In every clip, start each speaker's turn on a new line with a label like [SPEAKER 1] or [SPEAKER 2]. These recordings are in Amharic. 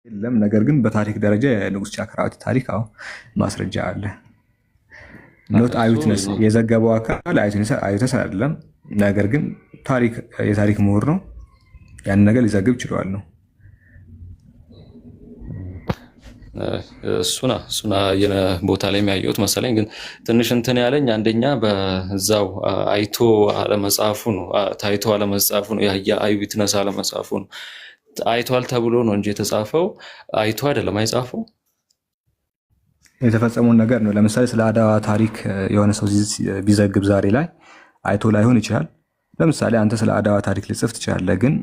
[SPEAKER 1] የለም። ነገር ግን በታሪክ ደረጃ የንጉስ ቻክራወርቲ ታሪክ ማስረጃ አለ። ኖት አይዊትነስ የዘገበው አካል አይዊትነስ አይደለም። ነገር ግን የታሪክ ምሁር ነው። ያንን ነገር ሊዘግብ ችሏል ነው
[SPEAKER 2] እሱና የነ ቦታ ላይ የሚያየሁት መሰለኝ። ግን ትንሽ እንትን ያለኝ አንደኛ በዛው አይቶ አለመጻፉ ነው፣ ታይቶ አለመጻፉ ነው፣ የአይዊትነስ አለመጻፉ ነው። አይቷል ተብሎ ነው እንጂ የተጻፈው አይቶ አይደለም አይጻፈው
[SPEAKER 1] የተፈጸመውን ነገር ነው። ለምሳሌ ስለ አድዋ ታሪክ የሆነ ሰው ቢዘግብ ዛሬ ላይ አይቶ ላይሆን ይችላል። ለምሳሌ አንተ ስለ አድዋ ታሪክ ልጽፍ ትችላለህ፣ ግን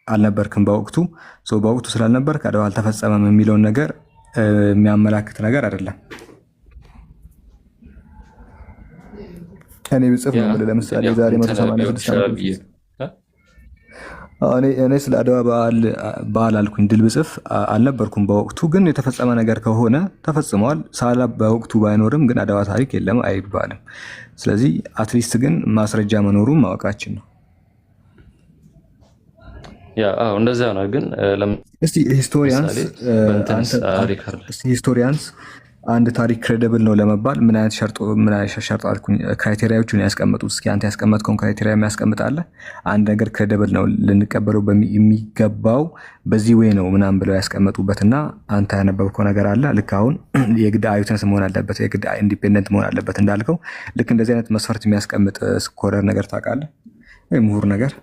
[SPEAKER 1] አልነበርክም በወቅቱ። በወቅቱ ስላልነበርክ አድዋ አልተፈጸመም የሚለውን ነገር የሚያመላክት ነገር አይደለም። እኔ ብጽፍ ነው የምልህ። ለምሳሌ ዛሬ 186 እኔ ስለ አድዋ በዓል አልኩኝ ድል ብጽፍ አልነበርኩም በወቅቱ፣ ግን የተፈጸመ ነገር ከሆነ ተፈጽሟል። ሳላ በወቅቱ ባይኖርም ግን አድዋ ታሪክ የለም አይባልም። ስለዚህ አትሊስት ግን ማስረጃ መኖሩን ማወቃችን ነው።
[SPEAKER 2] እንደዛ ነው። ግን
[SPEAKER 1] እስቲ ሂስቶሪያንስ አንድ ታሪክ ክሬዲብል ነው ለመባል ምን አይነት ሸርጥ አልኩኝ ክራይቴሪያዎችን ያስቀምጡት? እስኪ አንተ ያስቀመጥከውን ክራይቴሪያ የሚያስቀምጣለ አንድ ነገር ክሬዲብል ነው ልንቀበለው የሚገባው በዚህ ወይ ነው ምናምን ብለው ያስቀመጡበትና አንተ ያነበብከው ነገር አለ። ልክ አሁን የግድ አይዊትነስ መሆን አለበት፣ የግድ ኢንዲፔንደንት መሆን አለበት እንዳልከው ልክ እንደዚህ አይነት መስፈርት የሚያስቀምጥ ስኮለር ነገር ታውቃለህ ወይ? ምሁር ነገር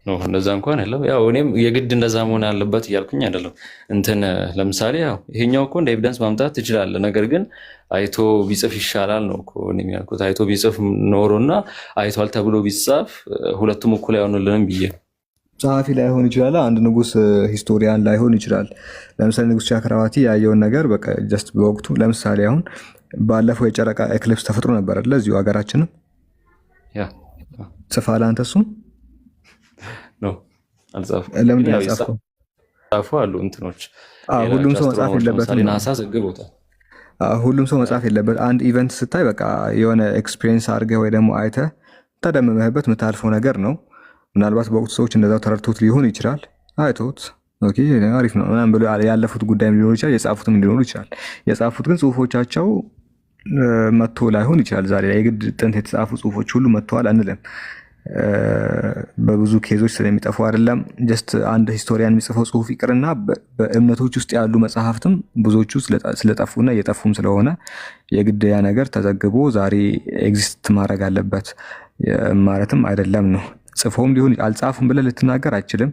[SPEAKER 2] ነው እንደዛ እንኳን የለም። ያው እኔም የግድ እንደዛ መሆን አለበት እያልኩኝ አይደለም። እንትን ለምሳሌ ያው ይሄኛው እኮ እንደ ኤቪደንስ ማምጣት ትችላለህ፣ ነገር ግን አይቶ ቢጽፍ ይሻላል ነው እኮ እኔም ያልኩት። አይቶ ቢጽፍ ኖሮና አይቷል ተብሎ ቢጻፍ ሁለቱም እኩል አይሆንልንም ብዬ።
[SPEAKER 1] ጸሐፊ ላይሆን ይችላል፣ አንድ ንጉስ ሂስቶሪያን ላይሆን ይችላል። ለምሳሌ ንጉስ ቻክራወርቲ ያየውን ነገር በቃ ጀስት በወቅቱ ለምሳሌ አሁን ባለፈው የጨረቃ ኤክሊፕስ ተፈጥሮ ነበር አይደል? እዚሁ ሀገራችንም ጽፋለህ አንተ እሱን
[SPEAKER 2] ነው አልጻፈም።
[SPEAKER 1] ለምን ያጻፈው?
[SPEAKER 2] ጻፉ አሉ እንትኖች
[SPEAKER 1] ሁሉም ሰው መጻፍ የለበትም።
[SPEAKER 2] ናሳ ዘግቦታል።
[SPEAKER 1] ሁሉም ሰው መጻፍ የለበት። አንድ ኢቨንት ስታይ በቃ የሆነ ኤክስፒሪየንስ አድርገህ ወይ ደግሞ አይተህ ተደምመህበት የምታልፈው ነገር ነው። ምናልባት በወቅቱ ሰዎች እንደዛው ተረድቶት ሊሆን ይችላል። አይቶት ኦኬ አሪፍ ነው ምናምን ብሎ ያለፉት ጉዳይም ሊሆን ይችላል፣ የጻፉትም ሊሆኑ ይችላል። የጻፉት ግን ጽሁፎቻቸው መጥቶ ላይሆን ይችላል። ዛሬ ላይ የግድ ጥንት የተጻፉ ጽሁፎች ሁሉ መጥተዋል አንልም። በብዙ ኬዞች ስለሚጠፉ አይደለም። ጀስት አንድ ሂስቶሪያን የሚጽፈው ጽሁፍ ይቅርና በእምነቶች ውስጥ ያሉ መጽሐፍትም ብዙዎቹ ስለጠፉና እየጠፉም ስለሆነ የግድ ያ ነገር ተዘግቦ ዛሬ ኤግዚስት ማድረግ አለበት ማለትም አይደለም ነው። ጽፎም ሊሆን አልጻፉም ብለህ ልትናገር አይችልም።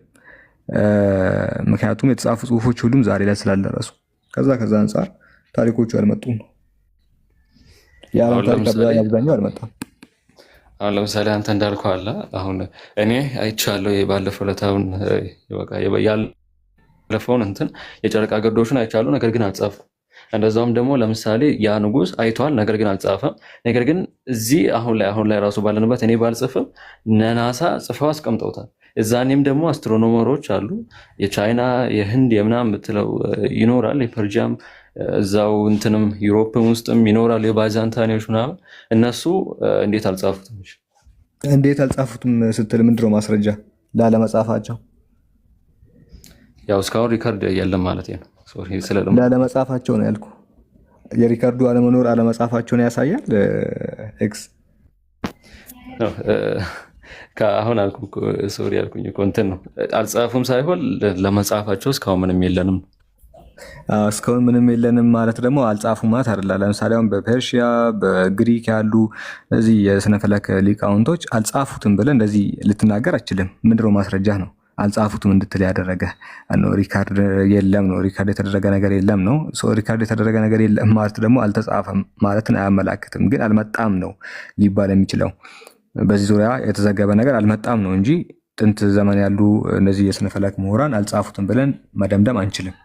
[SPEAKER 1] ምክንያቱም የተጻፉ ጽሁፎች ሁሉም ዛሬ ላይ ስላልደረሱ ከዛ አንጻር ታሪኮቹ አልመጡም ነው። የዓለም ታሪክ አብዛኛው አልመጣም።
[SPEAKER 2] አሁን ለምሳሌ አንተ እንዳልከው አለ። አሁን እኔ አይቻለሁ ባለፈው ለታውን ያለፈውን እንትን የጨረቃ ገዶችን አይቻለሁ፣ ነገር ግን አልጻፈም። እንደዛውም ደግሞ ለምሳሌ ያ ንጉስ አይቷል፣ ነገር ግን አልጻፈም። ነገር ግን እዚህ አሁን ላይ ራሱ ባለንበት እኔ ባልጽፍም ናሳ ጽፈው አስቀምጠውታል። እዛኔም ደግሞ አስትሮኖመሮች አሉ፣ የቻይና የህንድ የምናምን ብትለው ይኖራል፣ የፐርጂያም እዛው እንትንም ዩሮፕም ውስጥም ይኖራል፣ የባይዛንታኒዎች ምናምን። እነሱ እንዴት አልጻፉትም?
[SPEAKER 1] እንዴት አልጻፉትም ስትል ምንድነው ማስረጃ ላለመጻፋቸው?
[SPEAKER 2] ያው እስካሁን ሪከርድ የለም ማለት ነው።
[SPEAKER 1] ላለመጻፋቸው ነው ያልኩ። የሪከርዱ አለመኖር አለመጻፋቸውን ያሳያል። ኤክስ
[SPEAKER 2] አሁን አልኩ ሶሪ አልኩኝ እኮ እንትን ነው አልጻፉም ሳይሆን ለመጻፋቸው እስካሁን ምንም የለንም።
[SPEAKER 1] እስካሁን ምንም የለንም ማለት ደግሞ አልጻፉም ማለት አይደለም። ለምሳሌ አሁን በፐርሺያ በግሪክ ያሉ እዚህ የስነፈለክ ሊቃውንቶች አልጻፉትም ብለህ እንደዚህ ልትናገር አችልም። ምንድነው ማስረጃ ነው አልጻፉትም እንድትል ያደረገ ነው። ሪካርድ የለም ነው፣ ሪካርድ የተደረገ ነገር የለም ነው። ሪካርድ የተደረገ ነገር የለም ማለት ደግሞ አልተጻፈም ማለትን አያመላክትም። ግን አልመጣም ነው ሊባል የሚችለው። በዚህ ዙሪያ የተዘገበ ነገር አልመጣም ነው እንጂ ጥንት ዘመን ያሉ እነዚህ የስነፈለክ ምሁራን አልጻፉትም ብለን መደምደም አንችልም።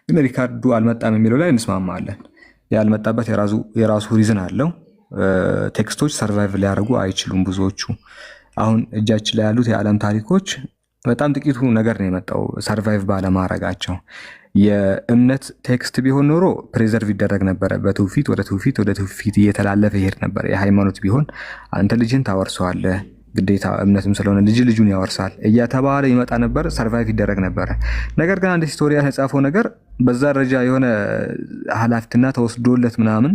[SPEAKER 1] ግን ሪካርዱ አልመጣም የሚለው ላይ እንስማማለን። ያልመጣበት የራሱ ሪዝን አለው። ቴክስቶች ሰርቫይቭ ሊያደርጉ አይችሉም ብዙዎቹ። አሁን እጃችን ላይ ያሉት የዓለም ታሪኮች በጣም ጥቂቱ ነገር ነው የመጣው ሰርቫይቭ ባለማድረጋቸው። የእምነት ቴክስት ቢሆን ኖሮ ፕሬዘርቭ ይደረግ ነበረ። በትውፊት ወደ ትውፊት እየተላለፈ ይሄድ ነበር። የሃይማኖት ቢሆን አንተ ልጅን ታወርሰዋለህ፣ ግዴታ እምነትም ስለሆነ ልጁን ያወርሳል እያተባለ ይመጣ ነበር፣ ሰርቫይቭ ይደረግ ነበረ። ነገር ግን አንድ ሂስቶሪያን የጻፈው ነገር በዛ ደረጃ የሆነ ኃላፊነትና ተወስዶለት ምናምን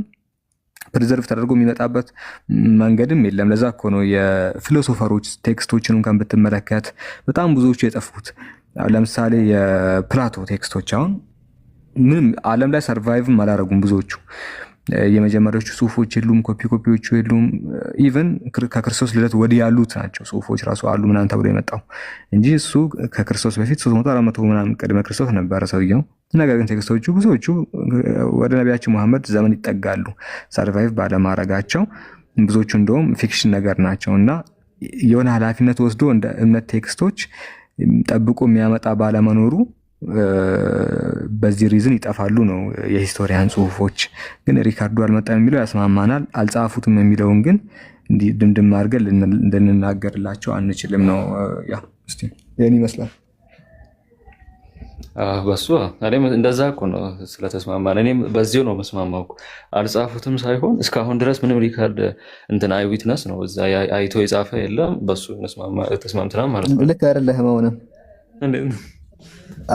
[SPEAKER 1] ፕሪዘርቭ ተደርጎ የሚመጣበት መንገድም የለም። ለዛ እኮ ነው የፊሎሶፈሮች ቴክስቶችን እንኳን ብትመለከት በጣም ብዙዎቹ የጠፉት። ለምሳሌ የፕላቶ ቴክስቶች አሁን ምንም ዓለም ላይ ሰርቫይቭም አላረጉም ብዙዎቹ። የመጀመሪያዎቹ ጽሁፎች የሉም፣ ኮፒዎቹ የሉም። ኢቨን ከክርስቶስ ልደት ወዲህ ያሉት ናቸው ጽሁፎች ራሱ አሉ ምናምን ተብሎ የመጣው እንጂ እሱ ከክርስቶስ በፊት 300-400 ምናምን ቅድመ ክርስቶስ ነበረ ሰውየው። ነገር ግን ቴክስቶቹ ብዙዎቹ ወደ ነቢያችን መሐመድ ዘመን ይጠጋሉ ሰርቫይቭ ባለማድረጋቸው። ብዙዎቹ እንደውም ፊክሽን ነገር ናቸው እና የሆነ ኃላፊነት ወስዶ እንደ እምነት ቴክስቶች ጠብቆ የሚያመጣ ባለመኖሩ በዚህ ሪዝን ይጠፋሉ ነው የሂስቶሪያን ጽሁፎች። ግን ሪካርዶ አልመጣም የሚለው ያስማማናል። አልጻፉትም የሚለውን ግን እንዲህ ድምድም አድርገን ልንናገርላቸው አንችልም ነው። ያ እስቲ ይሄን ይመስላል።
[SPEAKER 2] በሱ እኔም እንደዛ እኮ ነው ስለተስማማን፣ እኔም በዚሁ ነው መስማማው። አልጻፉትም ሳይሆን እስካሁን ድረስ ምንም ሪካርድ እንትን አይ ዊትነስ ነው እዛ አይቶ የጻፈ የለም። በሱ ተስማምተናል ማለት ነው።
[SPEAKER 1] ልክ አይደለህም።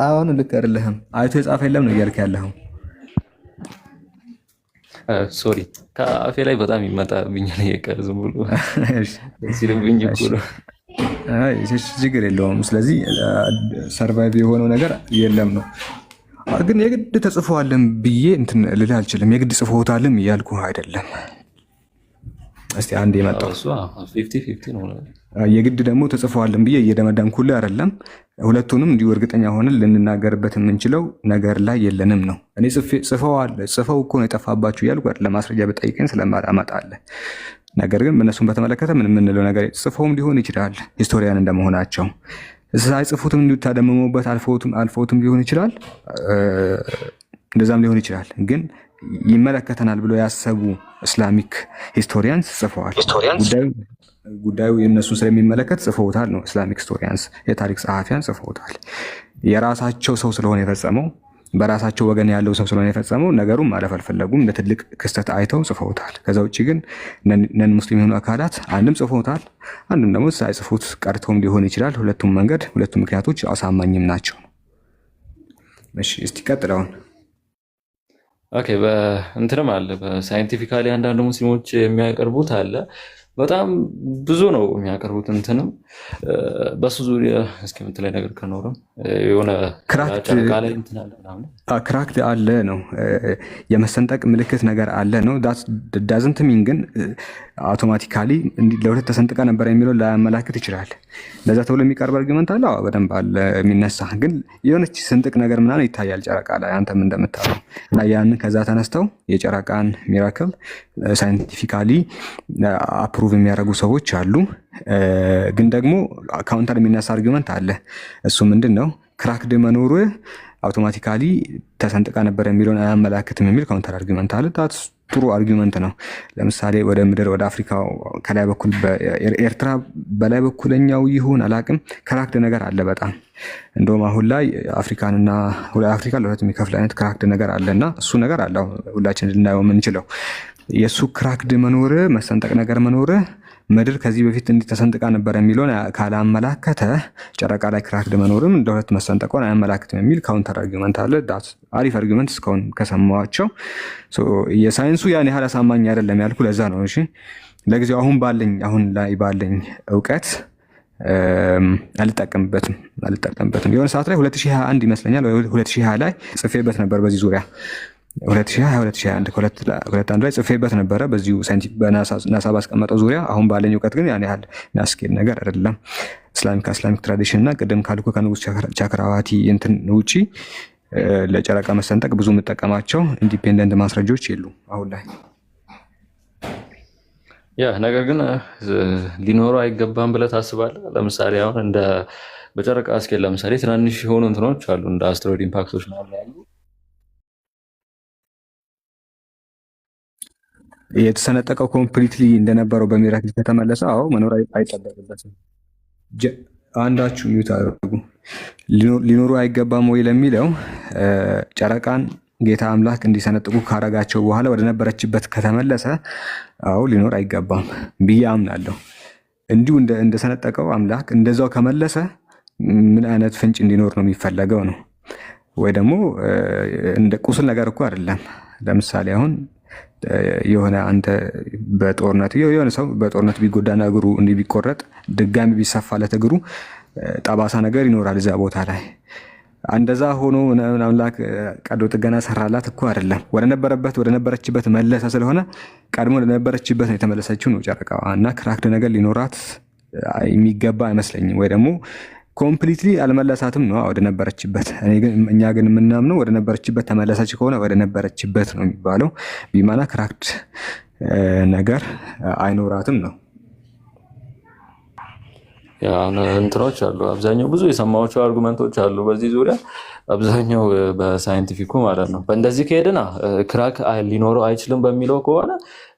[SPEAKER 1] አሁን ልክ አይደለህም። አይቶ የጻፈ የለም ነው እያልክ ያለኸው።
[SPEAKER 2] ሶሪ ከአፌ ላይ በጣም ይመጣብኛል። የቀር ዝም ብሎ ሲልብኝ እኮ ነው።
[SPEAKER 1] ችግር የለውም። ስለዚህ ሰርቫይቭ የሆነው ነገር የለም ነው። ግን የግድ ተጽፎዋልም ብዬ እንትን ልልህ አልችልም። የግድ ጽፎታልም እያልኩ አይደለም። እስቲ አንድ የመጣው የግድ ደግሞ ተጽፎዋልም ብዬ እየደመደምኩልህ አይደለም። ሁለቱንም እንዲሁ እርግጠኛ ሆነን ልንናገርበት የምንችለው ነገር ላይ የለንም ነው። እኔ ጽፈው እኮ ነው የጠፋባችሁ እያልኩ ለማስረጃ በጠይቀኝ ስለማጣመጣለህ። ነገር ግን እነሱን በተመለከተ ምን የምንለው ነገር ጽፈውም ሊሆን ይችላል ሂስቶሪያን እንደመሆናቸው። ሳይጽፉትም እንዲሁ ታደምመውበት አልፈውትም ሊሆን ይችላል። እንደዛም ሊሆን ይችላል። ግን ይመለከተናል ብሎ ያሰቡ እስላሚክ ሂስቶሪያንስ ጽፈዋል። ጉዳዩ የእነሱን ስለሚመለከት ጽፈውታል ነው። እስላሚክ ሂስቶሪያንስ የታሪክ ጸሐፊያን ጽፈውታል። የራሳቸው ሰው ስለሆነ የፈጸመው፣ በራሳቸው ወገን ያለው ሰው ስለሆነ የፈጸመው ነገሩን ማለፍ አልፈለጉም። እንደ ትልቅ ክስተት አይተው ጽፈውታል። ከዛ ውጭ ግን ነን ሙስሊም የሆኑ አካላት አንድም ጽፈውታል፣ አንድም ደግሞ ሳይጽፉት ቀርተውም ሊሆን ይችላል። ሁለቱም መንገድ፣ ሁለቱም ምክንያቶች አሳማኝም ናቸው። እሺ እስቲ ቀጥለውን።
[SPEAKER 2] ኦኬ በእንትንም አለ በሳይንቲፊካሊ አንዳንድ ሙስሊሞች የሚያቀርቡት አለ። በጣም ብዙ ነው የሚያቀርቡት። እንትንም በሱ ዙሪያ እስኪ የምትለኝ ነገር ከኖረም የሆነ ጨረቃ ላይ እንትን አለ ምናምን
[SPEAKER 1] ክራክድ አለ ነው የመሰንጠቅ ምልክት ነገር አለ ነው። ዳዝንት ሚን ግን አውቶማቲካሊ ለሁለት ተሰንጥቀ ነበር የሚለው ላያመላክት ይችላል። ለዛ ተብሎ የሚቀርብ አርጊመንት አለ በደንብ አለ የሚነሳ። ግን የሆነች ስንጥቅ ነገር ምናምን ይታያል ጨረቃ ላይ አንተም እንደምታለው እና ያንን ከዛ ተነስተው የጨረቃን ሚራክል ሳይንቲፊካሊ አፕሩቭ የሚያደርጉ ሰዎች አሉ። ግን ደግሞ ካውንተር የሚነሳ አርጊመንት አለ። እሱ ምንድን ነው? ክራክድ መኖሩ አውቶማቲካሊ ተሰንጥቃ ነበር የሚለውን አያመላክትም የሚል ካውንተር አርጊመንት አለ። ጥሩ አርጊመንት ነው። ለምሳሌ ወደ ምድር ወደ አፍሪካ ከላይ በኩል ኤርትራ በላይ በኩለኛው ይሁን አላቅም ክራክድ ነገር አለ በጣም። እንደውም አሁን ላይ አፍሪካንና አፍሪካ ለሁለት የሚከፍል አይነት ክራክድ ነገር አለና እሱ ነገር አለ ሁላችን ልናየው የምንችለው። የእሱ ክራክድ መኖር መሰንጠቅ ነገር መኖር ምድር ከዚህ በፊት እንዲህ ተሰንጥቃ ነበር የሚለውን ካላመላከተ ጨረቃ ላይ ክራክድ መኖርም እንደሁለት መሰንጠቋን አያመላክትም የሚል ካውንተር አርጊመንት አለ። አሪፍ አርጊመንት እስካሁን ከሰማኋቸው። የሳይንሱ ያን ያህል አሳማኝ አይደለም ያልኩ ለዛ ነው። እሺ ለጊዜው አሁን ላይ ባለኝ እውቀት አልጠቀምበትም። የሆነ ሰዓት ላይ 2021 ይመስለኛል 2020 ላይ ጽፌበት ነበር በዚህ ዙሪያ 2021 ከሁለት ላይ ጽፌበት ነበረ በዚሁ በናሳ ባስቀመጠው ዙሪያ። አሁን ባለኝ እውቀት ግን ያን ያህል የሚያስኬድ ነገር አይደለም። እስላሚክ ትራዲሽን እና ቅድም ካልኩ ከንጉስ ቻክራዋቲ እንትን ውጪ ለጨረቃ መሰንጠቅ ብዙ የምጠቀማቸው ኢንዲፔንደንት ማስረጃዎች የሉም አሁን ላይ።
[SPEAKER 2] ያ ነገር ግን ሊኖረው አይገባም ብለህ ታስባለህ? ለምሳሌ አሁን እንደ በጨረቃ ስኬል ለምሳሌ ትናንሽ የሆኑ እንትኖች አሉ እንደ አስትሮይድ ኢምፓክቶች ነው ያሉ
[SPEAKER 1] የተሰነጠቀው ኮምፕሊትሊ እንደነበረው በሚራክል ከተመለሰ አዎ መኖር አይጠበቅበትም። አንዳችሁ ሚዩት አድርጉ። ሊኖሩ አይገባም ወይ ለሚለው ጨረቃን ጌታ አምላክ እንዲሰነጥቁ ካረጋቸው በኋላ ወደ ነበረችበት ከተመለሰ አዎ ሊኖር አይገባም ብዬ አምናለሁ። እንዲሁ እንደሰነጠቀው አምላክ እንደዛው ከመለሰ ምን አይነት ፍንጭ እንዲኖር ነው የሚፈለገው ነው? ወይ ደግሞ እንደ ቁስል ነገር እኮ አይደለም። ለምሳሌ አሁን የሆነ አንተ በጦርነት የሆነ ሰው በጦርነት ቢጎዳና እግሩ እንዲህ ቢቆረጥ ድጋሚ ቢሰፋለት እግሩ ጠባሳ ነገር ይኖራል እዛ ቦታ ላይ። እንደዛ ሆኖ አምላክ ቀዶ ጥገና ሰራላት እኮ አይደለም። ወደ ነበረችበት መለሰ ስለሆነ ቀድሞ ለነበረችበት ነው የተመለሰችው ነው ጨረቃዋ። እና ክራክድ ነገር ሊኖራት የሚገባ አይመስለኝም። ወይ ደግሞ ኮምፕሊትሊ አልመለሳትም ነው ወደ ነበረችበት። እኛ ግን የምናምነው ወደ ነበረችበት ተመለሰች ከሆነ ወደ ነበረችበት ነው የሚባለው። ቢማና ክራክድ ነገር አይኖራትም ነው።
[SPEAKER 2] እንትኖች አሉ። አብዛኛው ብዙ የሰማቸው አርጉመንቶች አሉ በዚህ ዙሪያ አብዛኛው በሳይንቲፊኩ ማለት ነው። በእንደዚህ ከሄድና ክራክ ሊኖረው አይችልም በሚለው ከሆነ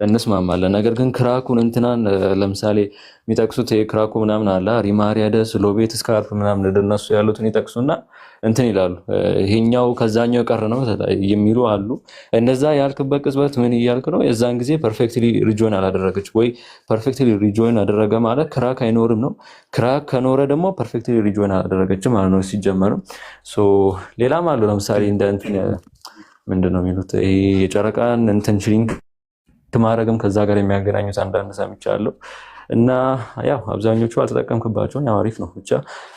[SPEAKER 2] እንስማማለን። ነገር ግን ክራኩን እንትናን ለምሳሌ የሚጠቅሱት የክራኩ ምናምን አለ ሪማሪያደስ ሎቤት ስካርፕ ምናምን እንደነሱ ያሉትን ይጠቅሱና እንትን ይላሉ። ይሄኛው ከዛኛው ቀር ነው የሚሉ አሉ። እንደዛ ያልክበት ቅጽበት ምን እያልክ ነው? የዛን ጊዜ ፐርፌክትሊ ሪጆይን አላደረገች ወይ ፐርፌክትሊ ሪጆይን አደረገ ማለት ክራክ አይኖርም ነው። ክራክ ከኖረ ደግሞ ፐርፌክትሊ ሪጆይን አላደረገችም ማለት ነው ሲጀመርም። ሶ ሌላም አሉ። ለምሳሌ እንደ እንትን ምንድነው የሚሉት ይሄ የጨረቃን እንትን ሽሪንክ ማድረግም ከዛ ጋር የሚያገናኙት አንዳንድ ሰምቻለሁ። እና ያው አብዛኞቹ አልተጠቀምክባቸውም። ያው አሪፍ ነው ብቻ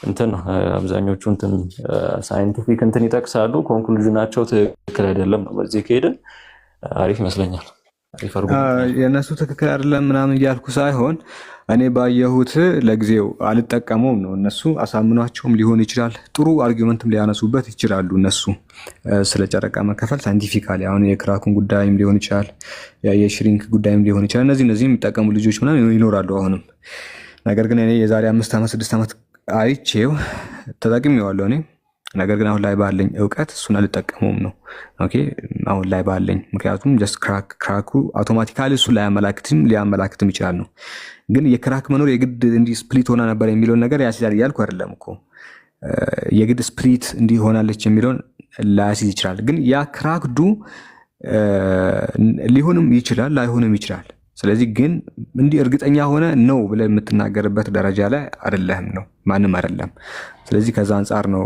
[SPEAKER 2] እንትን ነው አብዛኞቹ እንትን ሳይንቲፊክ እንትን ይጠቅሳሉ። ኮንክሉዥናቸው ትክክል አይደለም ነው። በዚህ ከሄድን አሪፍ ይመስለኛል።
[SPEAKER 1] የእነሱ ትክክል አይደለም ምናምን እያልኩ ሳይሆን እኔ ባየሁት ለጊዜው አልጠቀመውም ነው። እነሱ አሳምኗቸውም ሊሆን ይችላል። ጥሩ አርጊመንትም ሊያነሱበት ይችላሉ እነሱ ስለ ጨረቃ መከፈል ሳይንቲፊካሊ። አሁን የክራኩን ጉዳይም ሊሆን ይችላል፣ የሽሪንክ ጉዳይም ሊሆን ይችላል። እነዚህ የሚጠቀሙ ልጆች ምናምን ይኖራሉ አሁንም። ነገር ግን እኔ የዛሬ 5 ዓመት 6 ዓመት አይቼው ተጠቅሜዋለሁ እኔ። ነገር ግን አሁን ላይ ባለኝ እውቀት እሱን አልጠቀመውም ነው። ኦኬ አሁን ላይ ባለኝ ምክንያቱም ጀስት ክራኩ አውቶማቲካሊ እሱ ሊያመላክትም ይችላል ነው። ግን የክራክ መኖር የግድ እንዲህ ስፕሊት ሆና ነበር የሚለውን ነገር ያስይዛል እያልኩ አይደለም እኮ። የግድ ስፕሊት እንዲህ ሆናለች የሚለውን ላያስይዝ ይችላል። ግን ያ ክራክዱ ሊሆንም ይችላል ላይሆንም ይችላል። ስለዚህ ግን እንዲህ እርግጠኛ ሆነ ነው ብለህ የምትናገርበት ደረጃ ላይ አይደለም ነው፣ ማንም አይደለም። ስለዚህ ከዛ አንጻር ነው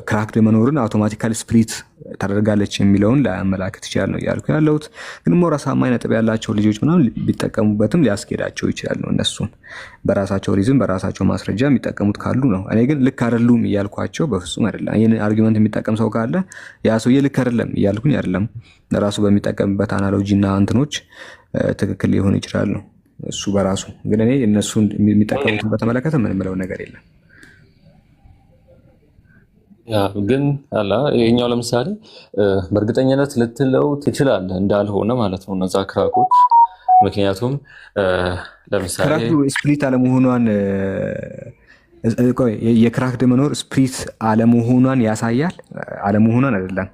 [SPEAKER 1] ክራክድ መኖርን አውቶማቲካሊ ስፕሊት ታደርጋለች የሚለውን ላያመላክት ይችላል ነው እያልኩ ያለሁት። ግን ሞር አሳማኝ ነጥብ ያላቸው ልጆች ምናምን ቢጠቀሙበትም ሊያስኬዳቸው ይችላል ነው። እነሱን በራሳቸው ሪዝም በራሳቸው ማስረጃ የሚጠቀሙት ካሉ ነው። እኔ ግን ልክ አይደሉም እያልኳቸው በፍጹም አይደለም። ይህን አርጊመንት የሚጠቀም ሰው ካለ ያ ሰውዬ ልክ አይደለም እያልኩኝ አይደለም። ለራሱ በሚጠቀምበት አናሎጂ እና እንትኖች ትክክል ሊሆን ይችላል ነው እሱ በራሱ። ግን እኔ እነሱን የሚጠቀሙትን በተመለከተ ምን የምለው ነገር የለም።
[SPEAKER 2] ግን አላ ይሄኛው ለምሳሌ በእርግጠኝነት ልትለው ትችላለህ እንዳልሆነ ማለት ነው እነዛ ክራኮች። ምክንያቱም ለምሳሌ
[SPEAKER 1] ክራክ ስፕሊት አለመሆኗን የክራክድ መኖር ስፕሊት አለመሆኗን ያሳያል። አለመሆኗን አይደለም።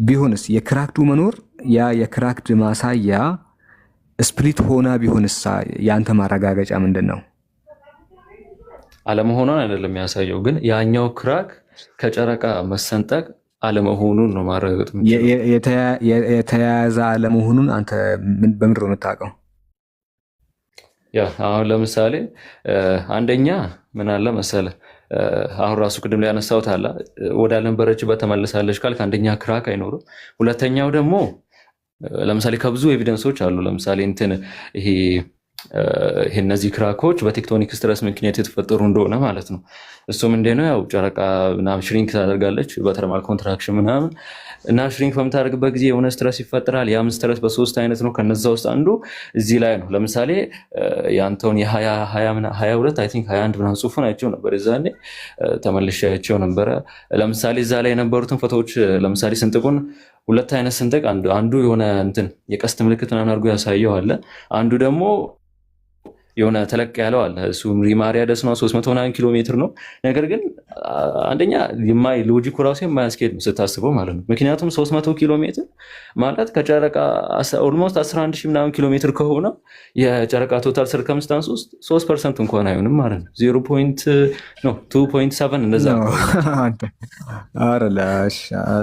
[SPEAKER 1] ቢሆንስ የክራክዱ መኖር ያ የክራክድ ማሳያ ስፕሊት ሆና ቢሆንስ ያንተ ማረጋገጫ ምንድን ነው?
[SPEAKER 2] አለመሆኗን አይደለም ያሳየው፣ ግን ያኛው ክራክ ከጨረቃ መሰንጠቅ አለመሆኑን ነው ማረጋገጥ የምችለው።
[SPEAKER 1] የተያያዘ አለመሆኑን አንተ በምንድን ነው የምታውቀው?
[SPEAKER 2] ያ አሁን ለምሳሌ አንደኛ ምን አለ መሰለ፣ አሁን ራሱ ቅድም ላይ ያነሳሁት አለ ወዳልነበረችበት ተመልሳለች ካልክ አንደኛ ክራክ አይኖርም። ሁለተኛው ደግሞ ለምሳሌ ከብዙ ኤቪደንሶች አሉ። ለምሳሌ እንትን ይሄ እነዚህ ክራኮች በቴክቶኒክ ስትረስ ምክንያት የተፈጠሩ እንደሆነ ማለት ነው። እሱም እንዴ ነው ያው ጨረቃ ምናምን ሽሪንክ ታደርጋለች በተርማል ኮንትራክሽን ምናምን እና ሽሪንክ በምታደርግበት ጊዜ የሆነ ስትረስ ይፈጠራል። ያም ስትረስ በሶስት አይነት ነው። ከነዛ ውስጥ አንዱ እዚህ ላይ ነው። ለምሳሌ የአንተውን የ22 አይ ቲንክ 21 ምናምን ጽሑፉን አይቼው ነበር እዛኔ ተመልሼ አይቼው ነበረ። ለምሳሌ እዛ ላይ የነበሩትን ፎቶዎች ለምሳሌ ስንጥቁን ሁለት አይነት ስንጥቅ አንዱ የሆነ እንትን የቀስት ምልክት ምናምን አድርጎ ያሳየው አለ። አንዱ ደግሞ የሆነ ተለቅ ያለው አለ። እሱ ሪማሪያደስ ነው 300 ኪሎ ሜትር ነው። ነገር ግን አንደኛ ሎጂኩ ራሱ የማያስኬድ ነው ስታስበው ማለት ነው። ምክንያቱም 300 ኪሎ ሜትር ማለት ከጨረቃ ኦልሞስት 11,000 ምናምን ኪሎ ሜትር ከሆነ የጨረቃ ቶታል ሰርከምስታንስ ውስጥ 3% እንኳን አይሆንም ማለት ነው። 2.7 እንደዛ።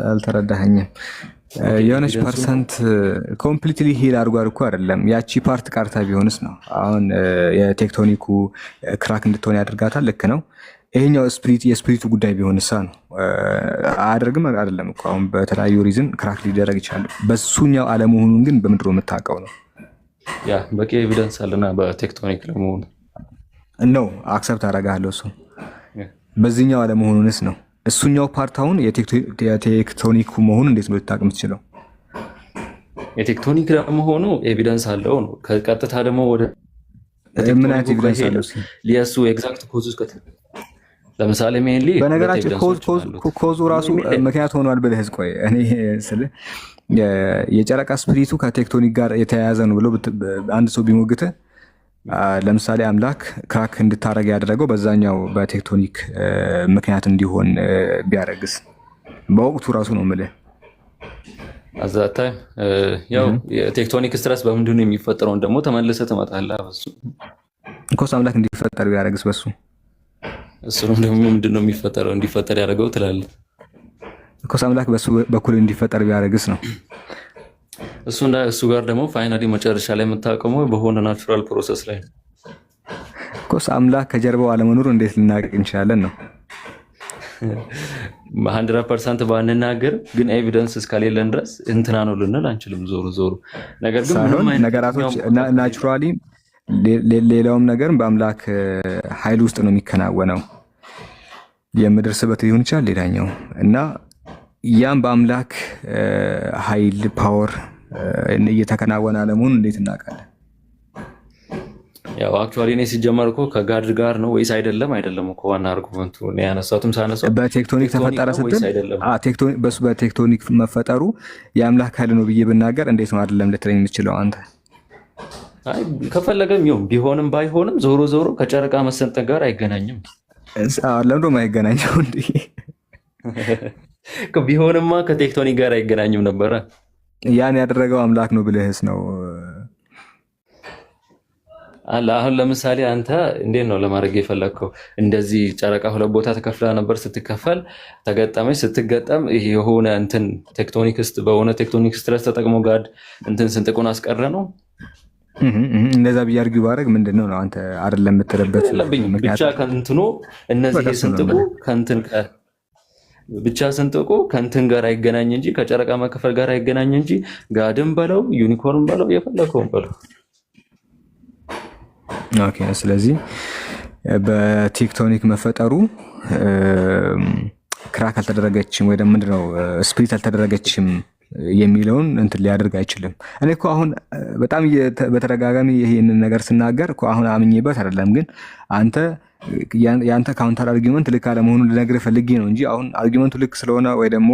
[SPEAKER 1] አልተረዳኸኝም።
[SPEAKER 2] ኦኬ
[SPEAKER 1] የሆነች
[SPEAKER 2] ኤቪደንሱ
[SPEAKER 1] ፐርሰንት ኮምፕሊትሊ ሂል አድርጓል እኮ አይደለም። ያቺ ፓርት ቀርታ ቢሆንስ ነው። አሁን የቴክቶኒኩ ክራክ እንድትሆን ያደርጋታል። ልክ ነው። ይሄኛው የስፕሪቱ ጉዳይ ቢሆንሳ ነው። አያደርግም አይደለም እኮ አሁን በተለያዩ ሪዝን ክራክ ሊደረግ ይችላል። በሱኛው አለመሆኑን ግን በምድሮ የምታውቀው ነው
[SPEAKER 2] ያ በቂ ኤቪደንስ አለና በቴክቶኒክ ለመሆኑ
[SPEAKER 1] ነው። አክሰፕት አደርጋለሁ እሱ። በዚህኛው አለመሆኑንስ ነው። እሱኛው ፓርት አሁን የቴክቶኒኩ መሆኑን እንዴት ነው ልታውቅ የምትችለው?
[SPEAKER 2] የቴክቶኒክ ለመሆኑ ኤቪደንስ አለው ነው። ከቀጥታ ደግሞ ወደ
[SPEAKER 1] ምን አይነት ኤቪደንስ አለው?
[SPEAKER 2] ሊያሱ ኤግዛክት ኮዝ ለምሳሌ ሜንሊ
[SPEAKER 1] በነገራችን ኮዙ ራሱ ምክንያት ሆኗል ብለህ ቆይ እኔ ስለ የጨረቃ ስፕሪቱ ከቴክቶኒክ ጋር የተያያዘ ነው ብሎ አንድ ሰው ቢሞግተ ለምሳሌ አምላክ ክራክ እንድታረግ ያደረገው በዛኛው በቴክቶኒክ ምክንያት እንዲሆን ቢያረግስ በወቅቱ ራሱ ነው የምልህ።
[SPEAKER 2] አዛታ ያው የቴክቶኒክ ስትረስ በምንድን ነው የሚፈጠረው? ደግሞ ተመልሰ ትመጣለህ። በሱ
[SPEAKER 1] ኮስ አምላክ እንዲፈጠር ቢያረግስ በሱ
[SPEAKER 2] እሱ ደግሞ ምንድን ነው የሚፈጠረው? እንዲፈጠር ያደረገው ትላለህ።
[SPEAKER 1] ኮስ አምላክ በሱ በኩል እንዲፈጠር ቢያረግስ ነው።
[SPEAKER 2] እሱ ጋር ደግሞ ፋይናሊ መጨረሻ ላይ የምታቆመው በሆነ ናቹራል ፕሮሰስ ላይ ነው።
[SPEAKER 1] ኮስ አምላክ ከጀርባው አለመኖሩ እንዴት ልናውቅ እንችላለን ነው?
[SPEAKER 2] 100% ባንናገር ግን ኤቪደንስ እስከሌለን ድረስ እንትና ነው ልንል አንችልም። ዞሮ ነገር ግን ምንም አይነት
[SPEAKER 1] ነገራቶች ናቹራሊ ሌላውም ነገር በአምላክ ኃይል ውስጥ ነው የሚከናወነው። የምድር ስበት ሊሆን ይችላል ሌላኛው እና ያም በአምላክ ኃይል ፓወር እየተከናወነ አለመሆኑን እንዴት እናውቃለን?
[SPEAKER 2] ያው አክቹአሊ እኔ ሲጀመር እኮ ከጋድ ጋር ነው ወይስ አይደለም እኮ ዋና አርጉመንቱ ነው ያነሳሁትም ሳነሳው
[SPEAKER 1] በቴክቶኒክ ተፈጠረ ስትል በሱ በቴክቶኒክ መፈጠሩ የአምላክ ኃይል ነው ብዬ ብናገር እንዴት ነው አይደለም ልትለኝ የምትችለው አንተ?
[SPEAKER 2] አይ ከፈለገም ይሁን ቢሆንም ባይሆንም ዞሮ ከጨረቃ መሰንጠቅ ጋር አይገናኝም።
[SPEAKER 1] ለምንድነው የማይገናኘው እንዴ?
[SPEAKER 2] ቢሆንማ ከቴክቶኒክ ጋር አይገናኝም ነበረ።
[SPEAKER 1] ያን ያደረገው አምላክ ነው ብለህስ ነው
[SPEAKER 2] አለ። አሁን ለምሳሌ አንተ እንዴት ነው ለማድረግ የፈለከው? እንደዚህ ጨረቃ ሁለት ቦታ ተከፍላ ነበር። ስትከፈል ተገጠመች። ስትገጠም የሆነ እንትን በሆነ ቴክቶኒክ ስትረስ ተጠቅሞ ጋድ እንትን ስንጥቁን አስቀረ ነው።
[SPEAKER 1] እንደዛ ቢያርግ ባረግ ምንድነው ነው አንተ አይደለም የምትለበት
[SPEAKER 2] ብቻ ከእንትኑ እነዚህ ስንጥቁ ከእንትን ብቻ ስንጥቁ ከእንትን ጋር አይገናኝ እንጂ ከጨረቃ መከፈል ጋር አይገናኝ እንጂ ጋድም በለው ዩኒኮርን በለው የፈለከውን በለው።
[SPEAKER 1] ኦኬ ስለዚህ በቴክቶኒክ መፈጠሩ ክራክ አልተደረገችም ወይ ደግሞ ምንድነው ስፕሪት አልተደረገችም የሚለውን እንትን ሊያደርግ አይችልም። እኔ እኮ አሁን በጣም በተደጋጋሚ ይሄንን ነገር ስናገር እኮ አሁን አምኜበት አይደለም፣ ግን አንተ ያንተ ካውንተር አርጊመንት ልክ አለመሆኑን ልነግርህ ፈልጌ ነው እንጂ አሁን አርጊመንቱ ልክ ስለሆነ ወይ ደግሞ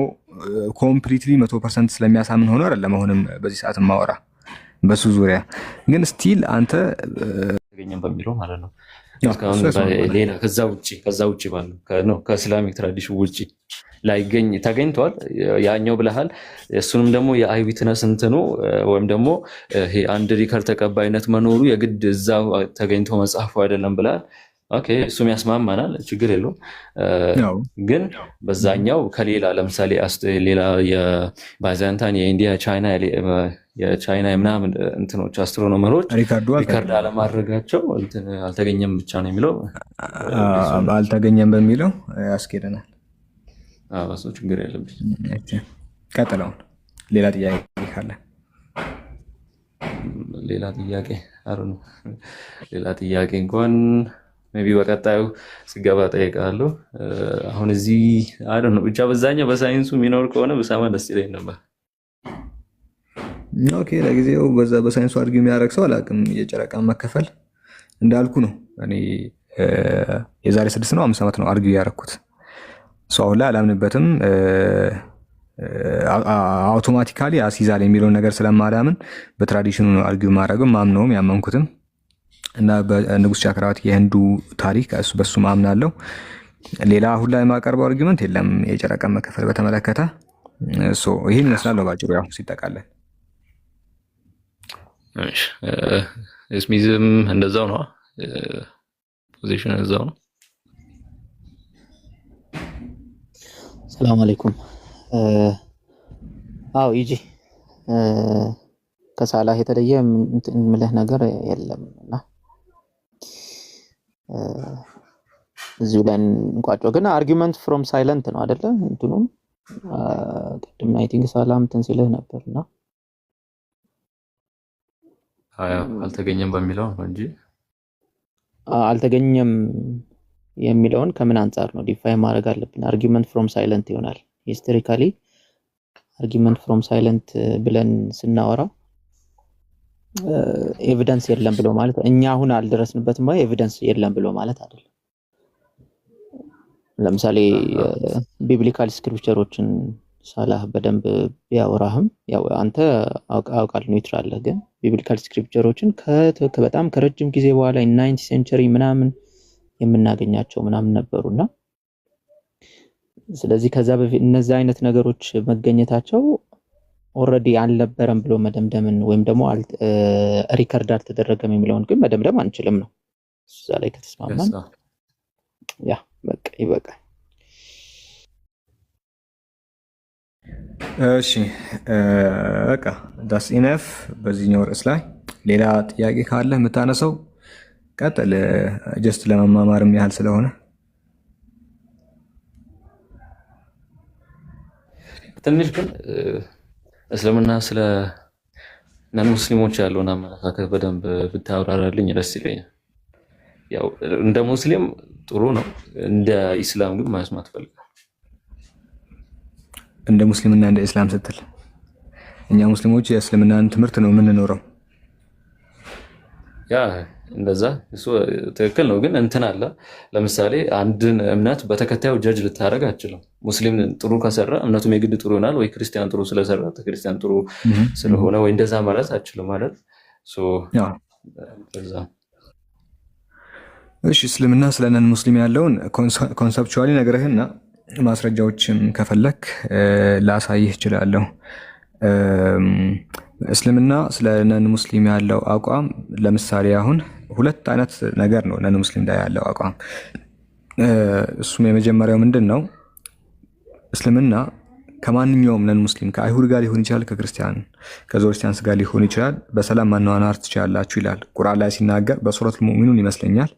[SPEAKER 1] ኮምፕሊትሊ 100% ስለሚያሳምን ሆኖ አይደለም አሁንም በዚህ ሰዓት ማወራ በሱ ዙሪያ። ግን ስቲል አንተ
[SPEAKER 2] ተገኘም በሚለው ማለት ነው ሌላ ከዛ ውጭ ባለው ከእስላሚክ ትራዲሽን ውጭ ላይገኝ ተገኝቷል ያኛው ብለሃል። እሱንም ደግሞ የአይ ዊትነስ እንትኑ ወይም ደግሞ ይሄ አንድ ሪከርድ ተቀባይነት መኖሩ የግድ እዛው ተገኝቶ መጽሐፉ አይደለም ብለሃል። ኦኬ እሱም ያስማማናል፣ ችግር የለውም። ግን በዛኛው ከሌላ ለምሳሌ ሌላ የባይዛንታይን የኢንዲያ የቻይና የምናምን እንትኖች አስትሮኖመሮች ሪከርድ አለማድረጋቸው አልተገኘም ብቻ ነው የሚለው
[SPEAKER 1] አልተገኘም በሚለው ያስኬደናል።
[SPEAKER 2] እሱ ችግር የለብኝ።
[SPEAKER 1] ቀጥለውን ሌላ ጥያቄ ካለ
[SPEAKER 2] ሌላ ጥያቄ እንኳን ሜይ ቢ በቀጣዩ ስገባ ጠይቃለሁ። አሁን እዚህ ብቻ በዛኛው በሳይንሱ የሚኖር ከሆነ ብሰማ ደስ ይለኝ ነበር።
[SPEAKER 1] ኦኬ ለጊዜው በዛ በሳይንሱ አድርጊ የሚያደርግ ሰው አላውቅም። የጨረቃ መከፈል እንዳልኩ ነው። እኔ የዛሬ 6 ነው 5 ዓመት ነው አድርጊ ያደረኩት። ሰው ላይ አላምንበትም። አውቶማቲካሊ አሲዛል የሚለውን ነገር ስለማላምን በትራዲሽኑ ነው አርጊው ማድረግም ማምነውም ያመንኩትም እና በንጉስ ቻክራወቲ የህንዱ ታሪክ በሱ ማምናለው። ሌላ አሁን ላይ የማቀርበው አርጊመንት የለም የጨረቃ መከፈል በተመለከተ። ይህን ይመስላል ባጭሩ ያው ሲጠቃለል።
[SPEAKER 2] ስሚዝም እንደዛው ነው፣ ፖዚሽን እንደዛው ነው።
[SPEAKER 3] ሰላም አለይኩም። አዎ ይጂ ከሳላህ የተለየ ምልህ ነገር የለም እና እዚሁ ላይ እንቋጨው። ግን አርጊውመንት ፍሮም ሳይለንት ነው አይደለ? እንትኑም ቅድም አይ ቲንክ ሰላም እንትን ሲልህ ነበርና
[SPEAKER 2] አልተገኘም በሚለው ነው እንጂ
[SPEAKER 3] አልተገኘም የሚለውን ከምን አንጻር ነው ዲፋይን ማድረግ አለብን? አርጊውመንት ፍሮም ሳይለንት ይሆናል። ሂስቶሪካሊ አርጊውመንት ፍሮም ሳይለንት ብለን ስናወራ ኤቪደንስ የለም ብሎ ማለት እኛ አሁን አልደረስንበትም ባይ ኤቪደንስ የለም ብሎ ማለት አይደለም። ለምሳሌ ቢብሊካል ስክሪፕቸሮችን ሳላህ በደንብ ቢያወራህም ያው አንተ አውቃል ኒውትራል ነህ፣ ግን ቢብሊካል ስክሪፕቸሮችን በጣም ከረጅም ጊዜ በኋላ 9th ሴንቸሪ ምናምን የምናገኛቸው ምናምን ነበሩና ስለዚህ ከዛ በፊት እነዚህ አይነት ነገሮች መገኘታቸው ኦሬዲ አልነበረም ብሎ መደምደምን ወይም ደግሞ ሪከርድ አልተደረገም የሚለውን ግን መደምደም አንችልም ነው። እዛ ላይ ከተስማማን ያ በቃ ይበቃል።
[SPEAKER 1] እሺ በቃ ዳስ ኢነፍ በዚህኛው ርዕስ ላይ ሌላ ጥያቄ ካለ የምታነሳው ቀጥል። ጀስት ለመማማርም ያህል ስለሆነ
[SPEAKER 2] ትንሽ ግን እስልምና ስለ ነን ሙስሊሞች ያለውን አመለካከት በደንብ ብታብራራልኝ ደስ ይለኛል። ያው እንደ ሙስሊም ጥሩ ነው፣ እንደ ኢስላም ግን ማስማት ፈልጋለሁ።
[SPEAKER 1] እንደ ሙስሊምና እንደ ኢስላም ስትል እኛ ሙስሊሞች የእስልምናን ትምህርት ነው የምንኖረው።
[SPEAKER 2] ያ እንደዛ እሱ ትክክል ነው። ግን እንትን አለ ለምሳሌ አንድን እምነት በተከታዩ ጀጅ ልታደርግ አትችልም። ሙስሊም ጥሩ ከሰራ እምነቱም የግድ ጥሩ ይሆናል፣ ወይ ክርስቲያን ጥሩ ስለሰራ ክርስቲያን ጥሩ ስለሆነ ወይ እንደዛ ማለት አትችልም ማለት
[SPEAKER 1] እሺ እስልምና ስለነን ሙስሊም ያለውን ኮንሰፕቹዋሊ ነግረህና ማስረጃዎችም ከፈለክ ላሳይህ እችላለሁ። እስልምና ስለነን ሙስሊም ያለው አቋም ለምሳሌ አሁን ሁለት አይነት ነገር ነው ነን ሙስሊም ላይ ያለው አቋም። እሱም የመጀመሪያው ምንድን ነው? እስልምና ከማንኛውም ነን ሙስሊም ከአይሁድ ጋር ሊሆን ይችላል፣ ከክርስቲያን ከዞርስቲያንስ ጋር ሊሆን ይችላል፣ በሰላም ማኗኗር ትችላላችሁ ይላል ቁርአን ላይ ሲናገር በሱረቱል ሙእሚኑን ይመስለኛል።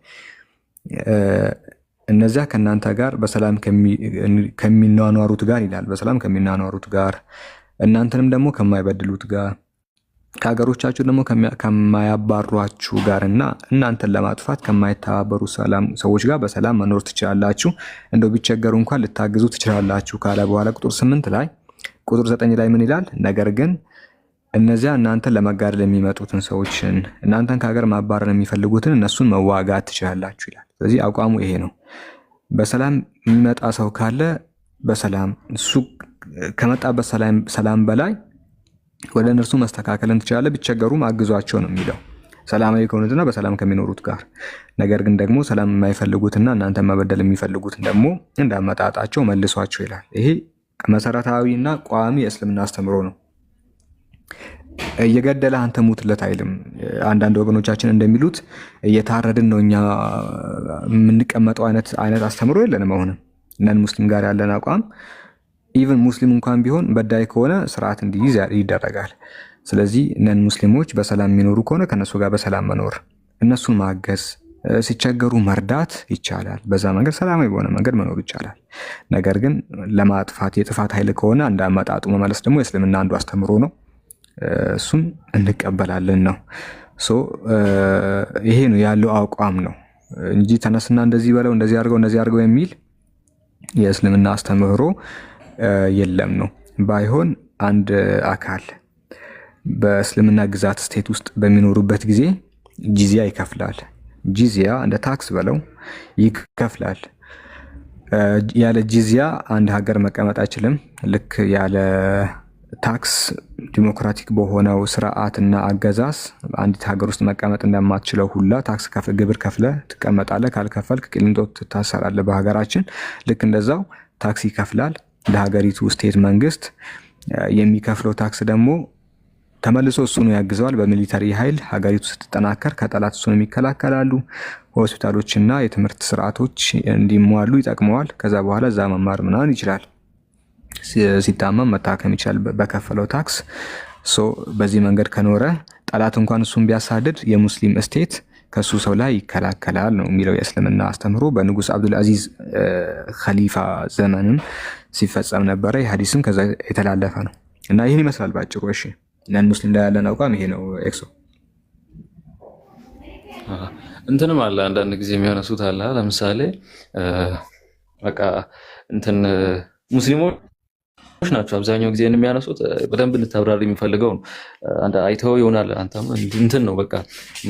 [SPEAKER 1] እነዚያ ከእናንተ ጋር በሰላም ከሚኗኗሩት ጋር ይላል፣ በሰላም ከሚኗኗሩት ጋር እናንተንም ደግሞ ከማይበድሉት ጋር ከሀገሮቻችሁ ደግሞ ከማያባሯችሁ ጋርና እናንተን ለማጥፋት ከማይተባበሩ ሰዎች ጋር በሰላም መኖር ትችላላችሁ፣ እንደው ቢቸገሩ እንኳን ልታግዙ ትችላላችሁ ካለ በኋላ ቁጥር 8 ላይ ቁጥር 9 ላይ ምን ይላል? ነገር ግን እነዚያ እናንተን ለመጋደል የሚመጡትን ሰዎችን እናንተን ከሀገር ማባረር የሚፈልጉትን እነሱን መዋጋት ትችላላችሁ ይላል። ስለዚህ አቋሙ ይሄ ነው። በሰላም የሚመጣ ሰው ካለ በሰላም እሱ ከመጣበት ሰላም በላይ ወደ እነርሱ መስተካከልን ትችላለ፣ ቢቸገሩም አግዟቸው ነው የሚለው ሰላማዊ ከሆኑትና በሰላም ከሚኖሩት ጋር። ነገር ግን ደግሞ ሰላም የማይፈልጉትና እናንተ መበደል የሚፈልጉትን ደግሞ እንዳመጣጣቸው መልሷቸው ይላል። ይሄ መሰረታዊና ቋሚ የእስልምና አስተምሮ ነው። እየገደለ አንተ ሙትለት አይልም። አንዳንድ ወገኖቻችን እንደሚሉት እየታረድን ነው እኛ የምንቀመጠው አይነት አስተምሮ የለንም። አሁንም ነን ሙስሊም ጋር ያለን አቋም ኢቨን ሙስሊም እንኳን ቢሆን በዳይ ከሆነ ስርዓት እንዲይዝ ይደረጋል። ስለዚህ ነን ሙስሊሞች በሰላም የሚኖሩ ከሆነ ከነሱ ጋር በሰላም መኖር፣ እነሱን ማገዝ፣ ሲቸገሩ መርዳት ይቻላል። በዛ መንገድ ሰላማዊ በሆነ መንገድ መኖር ይቻላል። ነገር ግን ለማጥፋት የጥፋት ኃይል ከሆነ እንዳመጣጡ መመለስ ደግሞ የእስልምና አንዱ አስተምሮ ነው። እሱን እንቀበላለን ነው። ይሄ ነው ያለው አቋም ነው እንጂ ተነስና እንደዚህ በለው እንደዚህ አድርገው የሚል የእስልምና አስተምህሮ የለም ነው። ባይሆን አንድ አካል በእስልምና ግዛት ስቴት ውስጥ በሚኖሩበት ጊዜ ጂዚያ ይከፍላል። ጂዚያ እንደ ታክስ በለው ይከፍላል። ያለ ጂዚያ አንድ ሀገር መቀመጥ አይችልም። ልክ ያለ ታክስ ዲሞክራቲክ በሆነው ስርዓትና አገዛዝ አንዲት ሀገር ውስጥ መቀመጥ እንደማትችለው ሁላ ታክስ ግብር ከፍለ ትቀመጣለህ። ካልከፈልክ ቂሊንጦ ትታሰራለህ በሀገራችን። ልክ እንደዛው ታክስ ይከፍላል ለሀገሪቱ ስቴት መንግስት። የሚከፍለው ታክስ ደግሞ ተመልሶ እሱኑ ያግዘዋል በሚሊተሪ ኃይል። ሀገሪቱ ስትጠናከር ከጠላት እሱን ይከላከላሉ። ሆስፒታሎችና የትምህርት ስርዓቶች እንዲሟሉ ይጠቅመዋል። ከዛ በኋላ እዛ መማር ምናምን ይችላል። ሲታመም መታከም ይችላል በከፈለው ታክስ። በዚህ መንገድ ከኖረ ጠላት እንኳን እሱን ቢያሳድድ የሙስሊም እስቴት ከሱ ሰው ላይ ይከላከላል ነው የሚለው የእስልምና አስተምህሮ። በንጉስ አብዱል አዚዝ ኸሊፋ ዘመንም ሲፈጸም ነበረ። ይህ ሐዲስም ከዛ የተላለፈ ነው እና ይህን ይመስላል ባጭሩ። እሺ ነን ሙስሊም ላይ ያለን አቋም ይሄ ነው። ኤክሶ
[SPEAKER 2] እንትንም አለ አንዳንድ ጊዜ የሚያነሱት አለ። ለምሳሌ በቃ እንትን ሙስሊሞች ናቸው አብዛኛው ጊዜ የሚያነሱት። በደንብ እንድታብራሪ የሚፈልገው ነው። አንተ አይተው ይሆናል። አንተም እንትን ነው በቃ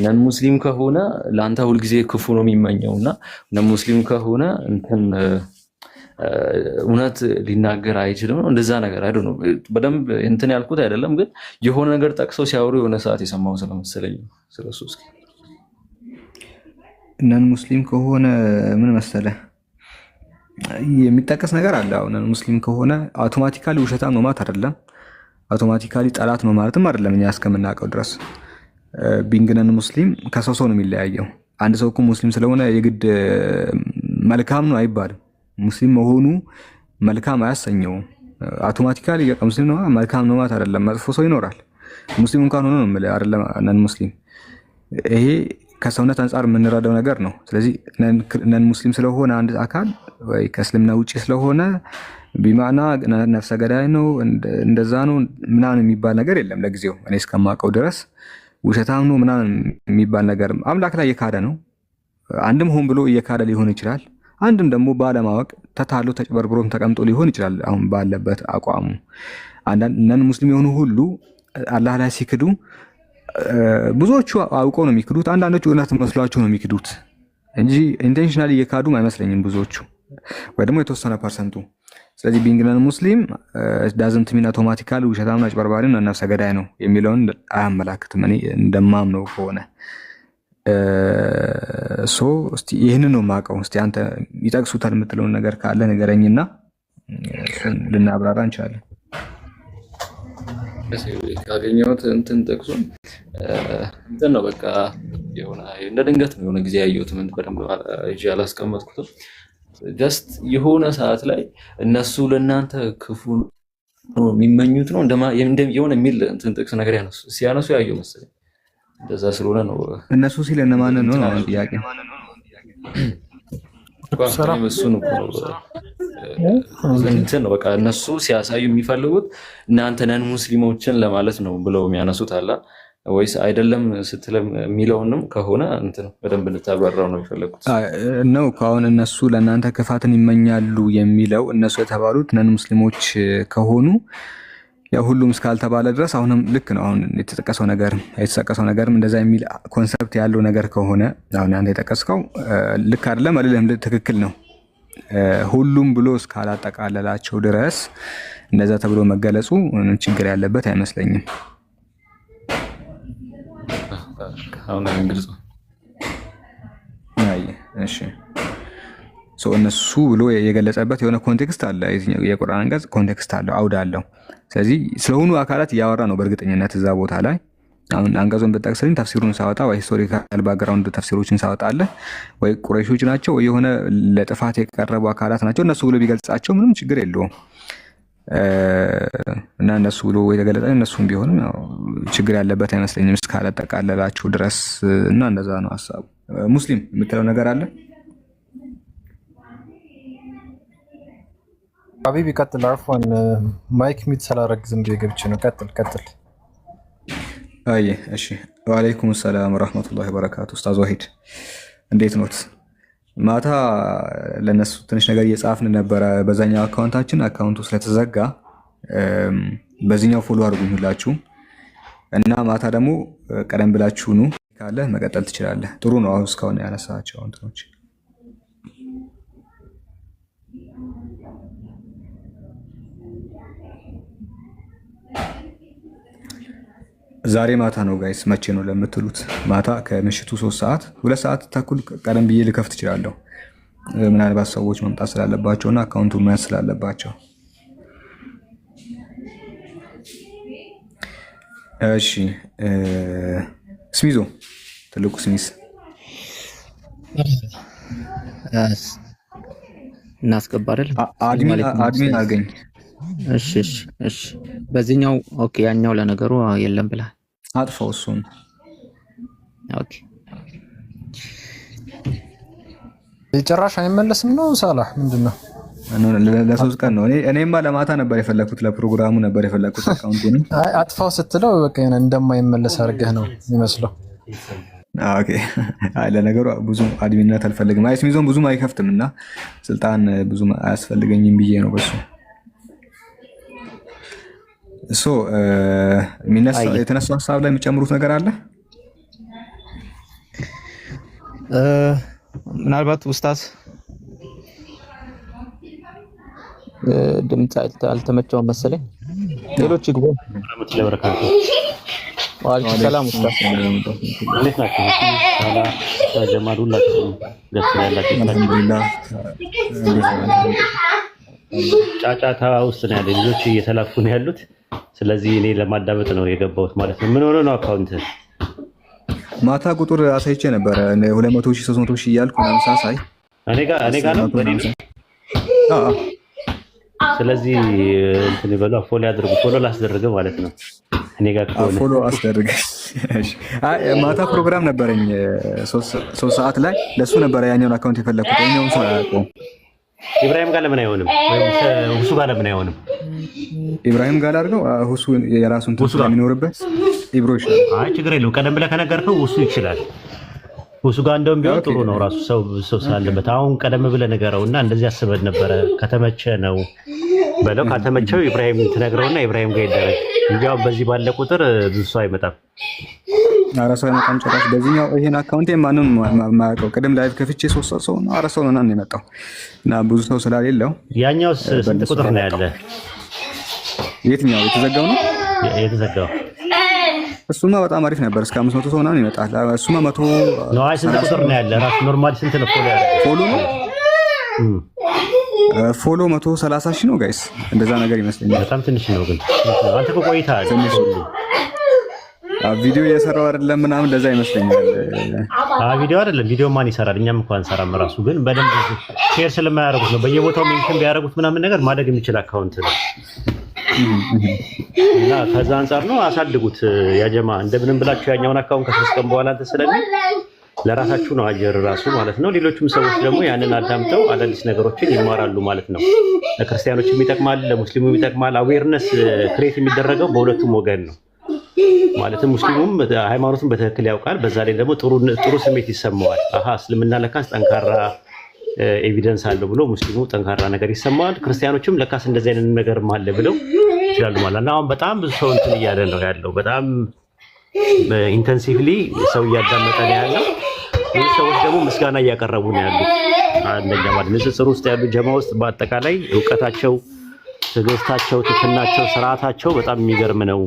[SPEAKER 2] ነን ሙስሊም ከሆነ ለአንተ ሁልጊዜ ክፉ ነው የሚመኘውና ነን ሙስሊም ከሆነ እንትን እውነት ሊናገር አይችልም ነው እንደዛ ነገር አይደል ነው። በደንብ እንትን ያልኩት አይደለም፣ ግን የሆነ ነገር ጠቅሰው ሲያወሩ የሆነ ሰዓት የሰማው ስለመሰለኝ ስለሱ። እስኪ
[SPEAKER 1] ነን ሙስሊም ከሆነ ምን መሰለ የሚጠቀስ ነገር አለ። አሁን ነን ሙስሊም ከሆነ አውቶማቲካሊ ውሸታም ነው ማለት አይደለም፣ አውቶማቲካሊ ጠላት ነው ማለትም አይደለም። እኛ እስከምናውቀው ድረስ ቢንግ ነን ሙስሊም ከሰው ሰው ነው የሚለያየው። አንድ ሰው እኮ ሙስሊም ስለሆነ የግድ መልካም ነው አይባልም። ሙስሊም መሆኑ መልካም አያሰኘውም። አውቶማቲካሊ ሙስሊም ነው መልካም ነው ማለት አይደለም። መጥፎ ሰው ይኖራል ሙስሊም እንኳን ሆኖ ነው የምልህ አይደለም ነን ሙስሊም። ይሄ ከሰውነት አንጻር የምንረዳው ነገር ነው። ስለዚህ ነን ሙስሊም ስለሆነ አንድ አካል ወይ ከእስልምና ውጪ ስለሆነ ቢማዕና ነፍሰ ገዳይ ነው እንደዛ ነው ምናምን የሚባል ነገር የለም ለጊዜው እኔ እስከማውቀው ድረስ። ውሸታም ነው ምናምን የሚባል ነገር አምላክ ላይ እየካደ ነው። አንድም ሆን ብሎ እየካደ ሊሆን ይችላል፣ አንድም ደግሞ ባለማወቅ ተታሎ ተጭበርብሮም ተቀምጦ ሊሆን ይችላል። አሁን ባለበት አቋሙ አንዳንድ ነን ሙስሊም የሆኑ ሁሉ አላህ ላይ ሲክዱ ብዙዎቹ አውቀው ነው የሚክዱት። አንዳንዶቹ እውነት መስሏቸው ነው የሚክዱት እንጂ ኢንቴንሽናሊ እየካዱም አይመስለኝም ብዙዎቹ፣ ወይ ደግሞ የተወሰነ ፐርሰንቱ። ስለዚህ ቢንግ ነን ሙስሊም ዳዝንት ሚን አውቶማቲካሊ ውሸታም ነው አጭበርባሪ ነው ነፍሰ ገዳይ ነው የሚለውን አያመላክትም እኔ እንደማምነው ከሆነ። እስቲ ይህንን ነው የማውቀው። እስቲ አንተ ይጠቅሱታል የምትለውን ነገር ካለ ንገረኝና ልናብራራ እንችላለን።
[SPEAKER 2] ካገኘሁት እንትን ጠቅሱን እንትን ነው በቃ የሆነ እንደ ድንገት ነው የሆነ ጊዜ ያየሁት። ምን በደንብ ይዤ አላስቀመጥኩትም። ጀስት የሆነ ሰዓት ላይ እነሱ ለእናንተ ክፉ ነው የሚመኙት ነው የሆነ የሚል እንትን ጥቅስ ነገር ሲያነሱ ያየው መሰለኝ። እንደዛ ስለሆነ ነው
[SPEAKER 1] እነሱ ሲል እነማንን ነው ነው ጥያቄ
[SPEAKER 2] እሱን እኮ ነው እንትን ነው በቃ እነሱ ሲያሳዩ የሚፈልጉት እናንተ ነን ሙስሊሞችን ለማለት ነው ብለው የሚያነሱት አለ ወይስ አይደለም ስትል የሚለውንም ከሆነ እንትን በደንብ እንድታብራራው ነው የሚፈልጉት
[SPEAKER 1] ነው። አሁን እነሱ ለእናንተ ክፋትን ይመኛሉ የሚለው እነሱ የተባሉት ነን ሙስሊሞች ከሆኑ ያው ሁሉም እስካልተባለ ድረስ አሁንም ልክ ነው። አሁን የተጠቀሰው ነገርም እንደዛ የሚል ኮንሰፕት ያለው ነገር ከሆነ አሁን አንተ የጠቀስከው ልክ አይደለም አይደለም ትክክል ነው። ሁሉም ብሎ እስካላጠቃለላቸው ድረስ እንደዛ ተብሎ መገለጹ ችግር ያለበት አይመስለኝም።
[SPEAKER 2] አሁን እንግዲህ
[SPEAKER 1] እሺ እነሱ ብሎ የገለጸበት የሆነ ኮንቴክስት አለ። የቁርአን አንቀጽ ኮንቴክስት አለው፣ አውድ አለው። ስለዚህ ስለሆኑ አካላት እያወራ ነው በእርግጠኝነት እዛ ቦታ ላይ። አሁን አንቀጹን ብጠቅስልኝ ተፍሲሩን ሳወጣ ወይ ሂስቶሪካል ባክግራውንድ ተፍሲሮችን ሳወጣለህ ወይ ቁረይሾች ናቸው ወይ የሆነ ለጥፋት የቀረቡ አካላት ናቸው እነሱ ብሎ ቢገልጻቸው ምንም ችግር የለውም። እና እነሱ ብሎ የተገለጸ እነሱም ቢሆንም ችግር ያለበት አይመስለኝም እስካላጠቃለላቸው ድረስ። እና እንደዛ ነው ሀሳቡ። ሙስሊም የምትለው ነገር አለ?
[SPEAKER 4] ሀቢብ ይቀጥል። አርፎን ማይክ ሚት ስላደረግ ዝም ብዬ ገብቼ ነው። ቀጥል።
[SPEAKER 1] አይ እሺ። ወአለይኩም ሰላም ወራህመቱላሂ ወበረካቱ። ኡስታዝ ዋሂድ እንዴት ኖት? ማታ ለነሱ ትንሽ ነገር እየጻፍን ነበረ በዛኛው አካውንቱ ስለተዘጋ በዚህኛው ፎሎ አድርጉኝ ሁላችሁ እና ማታ ደግሞ ቀደም ብላችሁ ኑ ካለ መቀጠል ትችላለህ። ጥሩ ነው። አሁን እስካሁን ያነሳቸው እንትኖች ዛሬ ማታ ነው ጋይስ። መቼ ነው ለምትሉት ማታ ከምሽቱ 3 ሰዓት 2 ሰዓት ተኩል ቀደም ብዬ ልከፍት እችላለሁ። ምናልባት ሰዎች መምጣት ስላለባቸውና አካውንቱ መያዝ ስላለባቸው። እሺ ስሚዞ ትልቁ ስሚስ
[SPEAKER 3] እናስገባ አይደል?
[SPEAKER 1] አድሚን አድርገኝ
[SPEAKER 3] እሺ እሺ እሺ በዚህኛው ኦኬ። ያኛው ለነገሩ የለም ብለሃል።
[SPEAKER 1] አጥፋው እሱን።
[SPEAKER 3] ኦኬ
[SPEAKER 4] ጭራሽ አይመለስም ነው ሳላህ ምንድነው?
[SPEAKER 1] ለሶስት ቀን ነው። እኔማ ለማታ ነበር የፈለኩት፣ ለፕሮግራሙ ነበር የፈለኩት አካውንቱን።
[SPEAKER 4] አጥፋው ስትለው በቃ እንደማይመለስ አድርገህ ነው የሚመስለው።
[SPEAKER 1] ኦኬ አይ ለነገሩ ብዙ አድሚንነት አልፈልግም። አይስ ሚዞን ብዙም አይከፍትም እና ስልጣን ብዙም አያስፈልገኝም ብዬ ነው በሱ የተነሳው ሀሳብ ላይ የሚጨምሩት ነገር አለ?
[SPEAKER 3] ምናልባት ኡስታዝ ድምፅ አልተመቸውም መሰለኝ። ሌሎች ይግቡ። ወአለይኩም ሰላም ኡስታዝ።
[SPEAKER 5] እንዴት ናችሁ? ጀማል ሁላችሁም ደስ ያላችሁ ጫጫታ ውስጥ ነው ያለ ልጆች እየተላኩ ነው ያሉት። ስለዚህ እኔ ለማዳመጥ ነው የገባሁት ማለት ነው። ምን ሆነ ነው አካውንት
[SPEAKER 1] ማታ ቁጥር አሳይቼ ነበረ 200 ሺህ 300 ሺህ እያልኩ ነው ሳሳይ
[SPEAKER 5] እኔ ጋር ነው በኔ ነው። ስለዚህ እንትን ይበሉ ፎሎ ያድርጉ። ፎሎ ላስደርግ ማለት ነው። እኔ ጋር
[SPEAKER 1] ፎሎ አስደርግ። እሺ ማታ ፕሮግራም ነበረኝ 3 ሰዓት ላይ ለሱ ነበረ ያኛውን አካውንት የፈለኩት። ያኛውን ሰው አያውቀውም።
[SPEAKER 5] ኢብራሂም ጋር ለምን አይሆንም? ወይም ሁሱ ጋር ለምን አይሆንም?
[SPEAKER 1] ኢብራሂም ጋር አድርገው ሁሱ የራሱን ትውስት የሚኖርበት ኢብሮ ይችላል።
[SPEAKER 5] አይ ችግር የለውም። ቀደም ብለህ ከነገርከው ሁሱ ይችላል። ሁሱ ጋር እንደውም ቢሆን ጥሩ ነው። ራሱ ሰው ስላለበት አሁን ቀደም ብለህ ነገረውና እንደዚህ አስበን ነበረ። ከተመቸ ነው በለው። ከተመቸው ኢብራሂም ትነግረውና ኢብራሂም ጋር ይደረግ እንጂ አሁን በዚህ ባለ ቁጥር ብዙ ሰው አይመጣም።
[SPEAKER 1] አራት ሰው አይመጣም ጭራሽ። በዚህኛው ይሄን አካውንቴ ማንም የማያውቀው ቅድም ላይቭ ከፍቼ 3 ሰው ነው 4 ሰው ነው የመጣው እና ብዙ ሰው ስላሌለው።
[SPEAKER 5] ያኛው ስንት ቁጥር ነው ያለ?
[SPEAKER 1] የትኛው የተዘጋው ነው?
[SPEAKER 5] የተዘጋው
[SPEAKER 1] እሱማ በጣም አሪፍ ነበር። እስከ 500 ሰው ምናምን ይመጣል። እሱማ 100
[SPEAKER 5] ነው። አይ ስንት ቁጥር ነው ያለ? ራሱ ኖርማሊ ስንት ነው ፎሎ ያለ?
[SPEAKER 1] ፎሎ 130 ሺህ ነው ጋይስ፣ እንደዛ ነገር ይመስለኛል።
[SPEAKER 5] በጣም ትንሽ ነው ግን አንተ እኮ ቆይተሃል።
[SPEAKER 1] ቪዲዮ እየሰራው አይደለም ምናምን እንደዛ ይመስለኛል።
[SPEAKER 5] ቪዲዮ አይደለም ቪዲዮ ማን ይሰራል? እኛም እንኳን እንሰራም። ራሱ ግን በደንብ ሼር ስለማያደርጉት ነው። በየቦታው ሜንሽን ቢያደርጉት ምናምን ነገር ማደግ የሚችል አካውንት ነው እና ከዛ አንጻር ነው አሳድጉት። ያጀማ እንደምንም ብላችሁ ያኛውን አካውንት ከ3 ቀን በኋላ እንትን ስለሚል ለራሳችሁ ነው አጀር ራሱ ማለት ነው። ሌሎችም ሰዎች ደግሞ ያንን አዳምጠው አዳዲስ ነገሮችን ይማራሉ ማለት ነው። ለክርስቲያኖችም ይጠቅማል፣ ለሙስሊሙም ይጠቅማል። አዌርነስ ክሬት የሚደረገው በሁለቱም ወገን ነው። ማለትም ሙስሊሙም ሃይማኖቱን በትክክል ያውቃል፣ በዛ ላይ ደግሞ ጥሩ ስሜት ይሰማዋል። እስልምና ለካስ ጠንካራ ኤቪደንስ አለው ብሎ ሙስሊሙ ጠንካራ ነገር ይሰማዋል። ክርስቲያኖችም ለካስ እንደዚህ አይነት ነገርም አለ ብለው ይችላሉ ማለት ነው። አሁን በጣም ብዙ ሰው እንትን እያለ ነው ያለው። በጣም ኢንተንሲቭሊ ሰው እያዳመጠ ነው ያለው። ብዙ ሰዎች ደግሞ ምስጋና እያቀረቡ ነው ያሉት። አንደኛ ማለት ንጽጽር ውስጥ ያሉ ጀማ ውስጥ በአጠቃላይ እውቀታቸው፣ ትዕግስታቸው፣ ትትናቸው፣ ስርዓታቸው በጣም የሚገርም ነው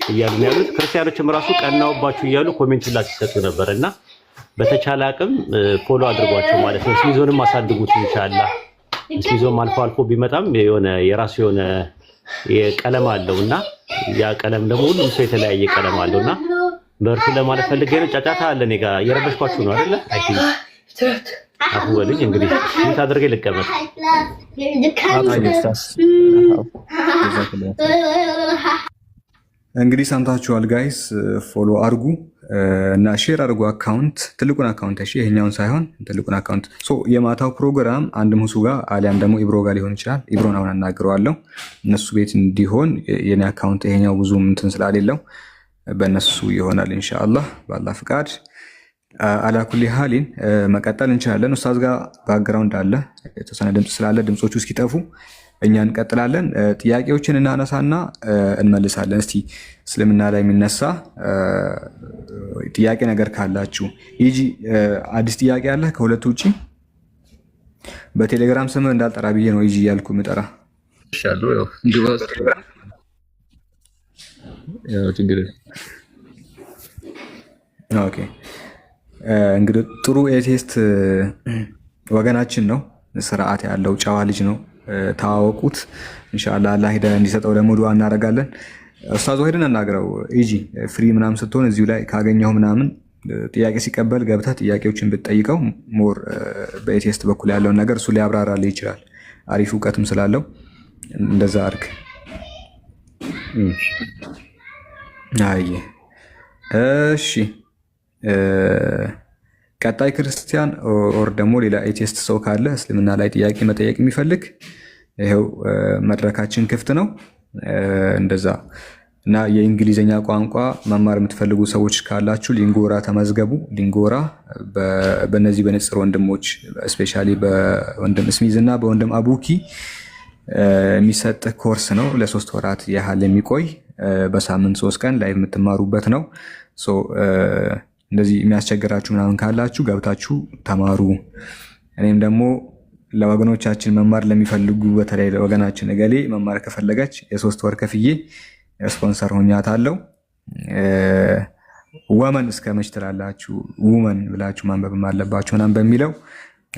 [SPEAKER 5] እያሉ ነው ያሉት። ክርስቲያኖችም ራሱ ቀናውባችሁ እያሉ ኮሜንት ሁላ ሲሰጡ ነበር እና በተቻለ አቅም ፎሎ አድርጓቸው ማለት ነው። ስሚዞንም አሳድጉት ኢንሻአላህ። ስሚዞም አልፎ አልፎ ቢመጣም የሆነ የራሱ የሆነ የቀለም አለውና ያ ቀለም ደግሞ ሁሉም ሰው የተለያየ ቀለም አለውና በርቱ ለማለት ፈልጌ ነው። ጫጫታ አለ እኔ ጋር እየረበሽኳችሁ ነው አይደለ? አትወልኝ እንግዲህ ምን ታደርገኝ ልቀመጥ።
[SPEAKER 1] እንግዲህ ሰምታችኋል ጋይስ። ፎሎ አድርጉ እና ሼር አድርጉ አካውንት፣ ትልቁን አካውንት እሺ፣ ይሄኛውን ሳይሆን ትልቁን አካውንት። የማታው ፕሮግራም አንድም ሁሱ ጋር አሊያም ደግሞ ኢብሮ ጋር ሊሆን ይችላል። ኢብሮን አሁን አናግረዋለሁ እነሱ ቤት እንዲሆን የኔ አካውንት ይሄኛው ብዙ እንትን ስላሌለው በእነሱ ይሆናል ኢንሻአላህ በአላህ ፍቃድ። አላኩሊ ሀሊን መቀጠል እንችላለን። ኡስታዝ ጋር ባክግራውንድ አለ የተወሰነ ድምፅ ስላለ ድምፆቹ እስኪጠፉ እኛ እንቀጥላለን። ጥያቄዎችን እናነሳና እንመልሳለን። እስቲ እስልምና ላይ የሚነሳ ጥያቄ ነገር ካላችሁ ይጂ አዲስ ጥያቄ አለ ከሁለቱ ውጪ? በቴሌግራም ስም እንዳልጠራ ብዬ ነው ይጂ ያልኩ ምጠራ
[SPEAKER 2] ይሻሉ ያው ችግር
[SPEAKER 1] ኦኬ። እንግዲህ ጥሩ ኤቴስት ወገናችን ነው፣ ስርዓት ያለው ጨዋ ልጅ ነው። ተዋወቁት ኢንሻአላህ። አላህ ሂዳያ እንዲሰጠው ደግሞ ዱዓ እናደርጋለን። ኡስታዝ ወሂድን አናግረው ኢጂ ፍሪ ምናምን ስትሆን እዚሁ ላይ ካገኘው ምናምን ጥያቄ ሲቀበል ገብተህ ጥያቄዎችን ብትጠይቀው ሞር በኤቴስት በኩል ያለውን ነገር እሱ ሊያብራራልህ ይችላል። አሪፍ እውቀትም ስላለው እንደዛ አድርግ። አይ እሺ። ቀጣይ ክርስቲያን ኦር ደግሞ ሌላ ኤቲስት ሰው ካለ እስልምና ላይ ጥያቄ መጠየቅ የሚፈልግ ይኸው መድረካችን ክፍት ነው። እንደዛ እና የእንግሊዝኛ ቋንቋ መማር የምትፈልጉ ሰዎች ካላችሁ ሊንጎራ ተመዝገቡ። ሊንጎራ በእነዚህ በንጽር ወንድሞች እስፔሻሊ በወንድም ስሚዝ እና በወንድም አቡኪ የሚሰጥ ኮርስ ነው። ለ3 ወራት ያህል የሚቆይ በሳምንት 3 ቀን ላይ የምትማሩበት ነው። እንደዚህ የሚያስቸግራችሁ ምናምን ካላችሁ ገብታችሁ ተማሩ። እኔም ደግሞ ለወገኖቻችን መማር ለሚፈልጉ በተለይ ለወገናችን እገሌ መማር ከፈለገች የ3 ወር ከፍዬ ስፖንሰር ሆኛታለሁ። ወመን እስከ መች ትላላችሁ? ውመን ብላችሁ ማንበብ አለባችሁ ምናምን በሚለው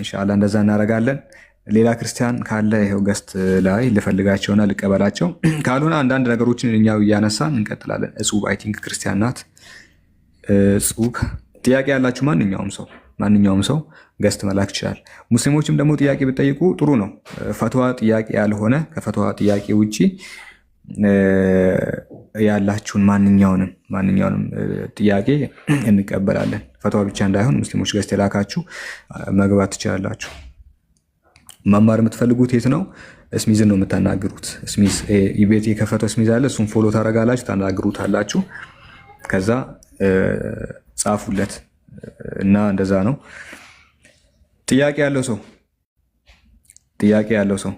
[SPEAKER 1] ኢንሻአላህ እንደዛ እናደርጋለን። ሌላ ክርስቲያን ካለ ይሄው ገስት ላይ ልፈልጋቸውና ልቀበላቸው። ካልሆነ አንዳንድ ነገሮችን እኛው እያነሳን እንቀጥላለን። እጹብ አይ ቲንክ ክርስቲያን ናት። እጹብ ጥያቄ ያላችሁ ማንኛውም ሰው ገስት መላክ ይችላል። ሙስሊሞችም ደግሞ ጥያቄ ብትጠይቁ ጥሩ ነው። ፈትዋ ጥያቄ ያልሆነ ከፈትዋ ጥያቄ ውጪ ያላችሁን ማንኛውንም ጥያቄ እንቀበላለን። ፈትዋ ብቻ እንዳይሆን ሙስሊሞች ገስት የላካችሁ መግባት ትችላላችሁ። መማር የምትፈልጉት የት ነው? ስሚዝን ነው የምታናግሩት። ስሚዝ ቤት የከፈተው ስሚዝ አለ። እሱን ፎሎ ታደርጋላችሁ፣ ታናግሩታላችሁ። ከዛ ጻፉለት እና እንደዛ ነው። ጥያቄ ያለው ሰው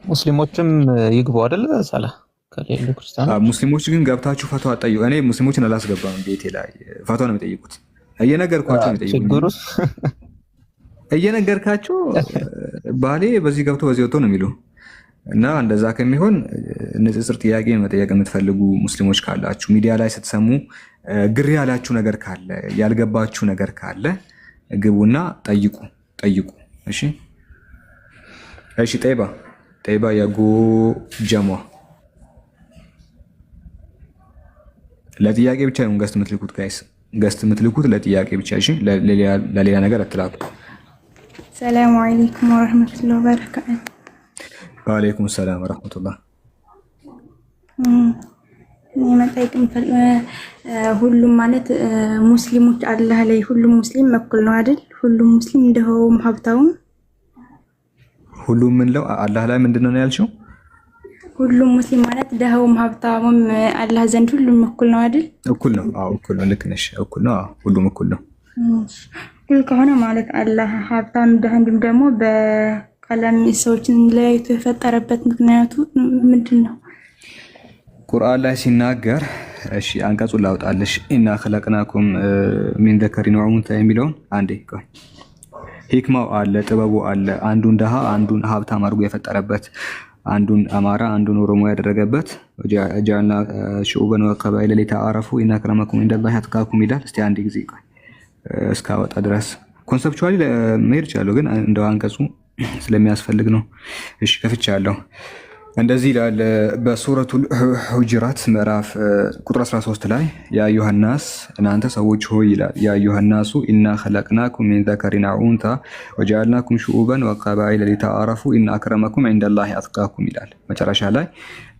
[SPEAKER 3] ሙስሊሞችም ይግቡ አይደለ? ሰላ ከሌሉ ክርስቲያኖች
[SPEAKER 1] ሙስሊሞች ግን ገብታችሁ ፈትዋ ጠይቁ። እኔ ሙስሊሞችን አላስገባም። ቤቴ ላይ ፈትዋ ነው የሚጠይቁት። እየነገርኳቸው ነው የሚጠይቁት። እየነገርካቸው ባሌ በዚህ ገብቶ በዚህ ወጥቶ ነው የሚሉ እና እንደዛ ከሚሆን ንጽጽር ጥያቄ መጠየቅ የምትፈልጉ ሙስሊሞች ካላችሁ ሚዲያ ላይ ስትሰሙ ግር ያላችሁ ነገር ካለ ያልገባችሁ ነገር ካለ ግቡና ጠይቁ። እሺ ጠይባ የጎ ጀሟ ለጥያቄ ብቻ ነው ገስት የምትልኩት ጋይስ። ገስት የምትልኩት ለጥያቄ ብቻ እሺ። ለሌላ ነገር አትላኩ።
[SPEAKER 6] ሰላም አለይኩም ወራህመቱላሂ ወበረካቱ።
[SPEAKER 1] ወአለይኩም ሰላም ወራህመቱላህ።
[SPEAKER 6] ሁሉም ማለት ሙስሊሞች አላህ ላይ ሁሉም ሙስሊም እኩል ነው አይደል? ሁሉም ሙስሊም እንደውም ሀብታውም
[SPEAKER 1] ሁሉም ምንለው አላህ ላይ ምንድነው ነው ያልሽው?
[SPEAKER 6] ሁሉም ሙስሊም ማለት ደሃውም ሀብታውም አላህ ዘንድ ሁሉም እኩል ነው አይደል?
[SPEAKER 1] እኩል ነው። አዎ እኩል ነው። ልክ ነሽ። እኩል ነው። ሁሉም እኩል ነው።
[SPEAKER 6] እኩል ከሆነ ማለት አላህ ሀብታም ደሃንድም ደግሞ በቀለም ሰዎችን ለያይቶ የፈጠረበት ምክንያቱ ምንድን ነው?
[SPEAKER 1] ቁርአን ላይ ሲናገር እሺ አንቀጹን ላውጣልሽ። ኢና ኸለቅናኩም ሚን ዘከሪን ወኡንሳ የሚለውን አንዴ ቆይ። ሂክማው አለ፣ ጥበቡ አለ። አንዱን ደሃ አንዱን ሀብታም አድርጎ የፈጠረበት፣ አንዱን አማራ አንዱን ኦሮሞ ያደረገበት ጀዐልና ሹዑበን ወቀባኢለ ሊተዓረፉ ኢና አክረመኩም ኢንደላሂ አትቃኩም ይላል። እስቲ አንድ ጊዜ ቆይ እስካወጣ ድረስ ኮንሰፕቹዋሊ መሄድ ይችላል፣ ግን እንደው አንቀጹ ስለሚያስፈልግ ነው። እሺ ከፍቻለሁ። እንደዚህ ይላል በሱረቱል ሁጅራት ምዕራፍ ቁጥር 13 ላይ ያ አዩሃናስ እናንተ ሰዎች ሆይ ይላል። ያ አዩሃናሱ ኢና ኸለቅናኩም ሚን ዘከሪን ወኡንሳ ወጀዐልናኩም ሹዑበን ወቀባኢለ ሊተዓረፉ ኢና አክረመኩም ዒንደላሂ አትቃኩም ይላል። መጨረሻ ላይ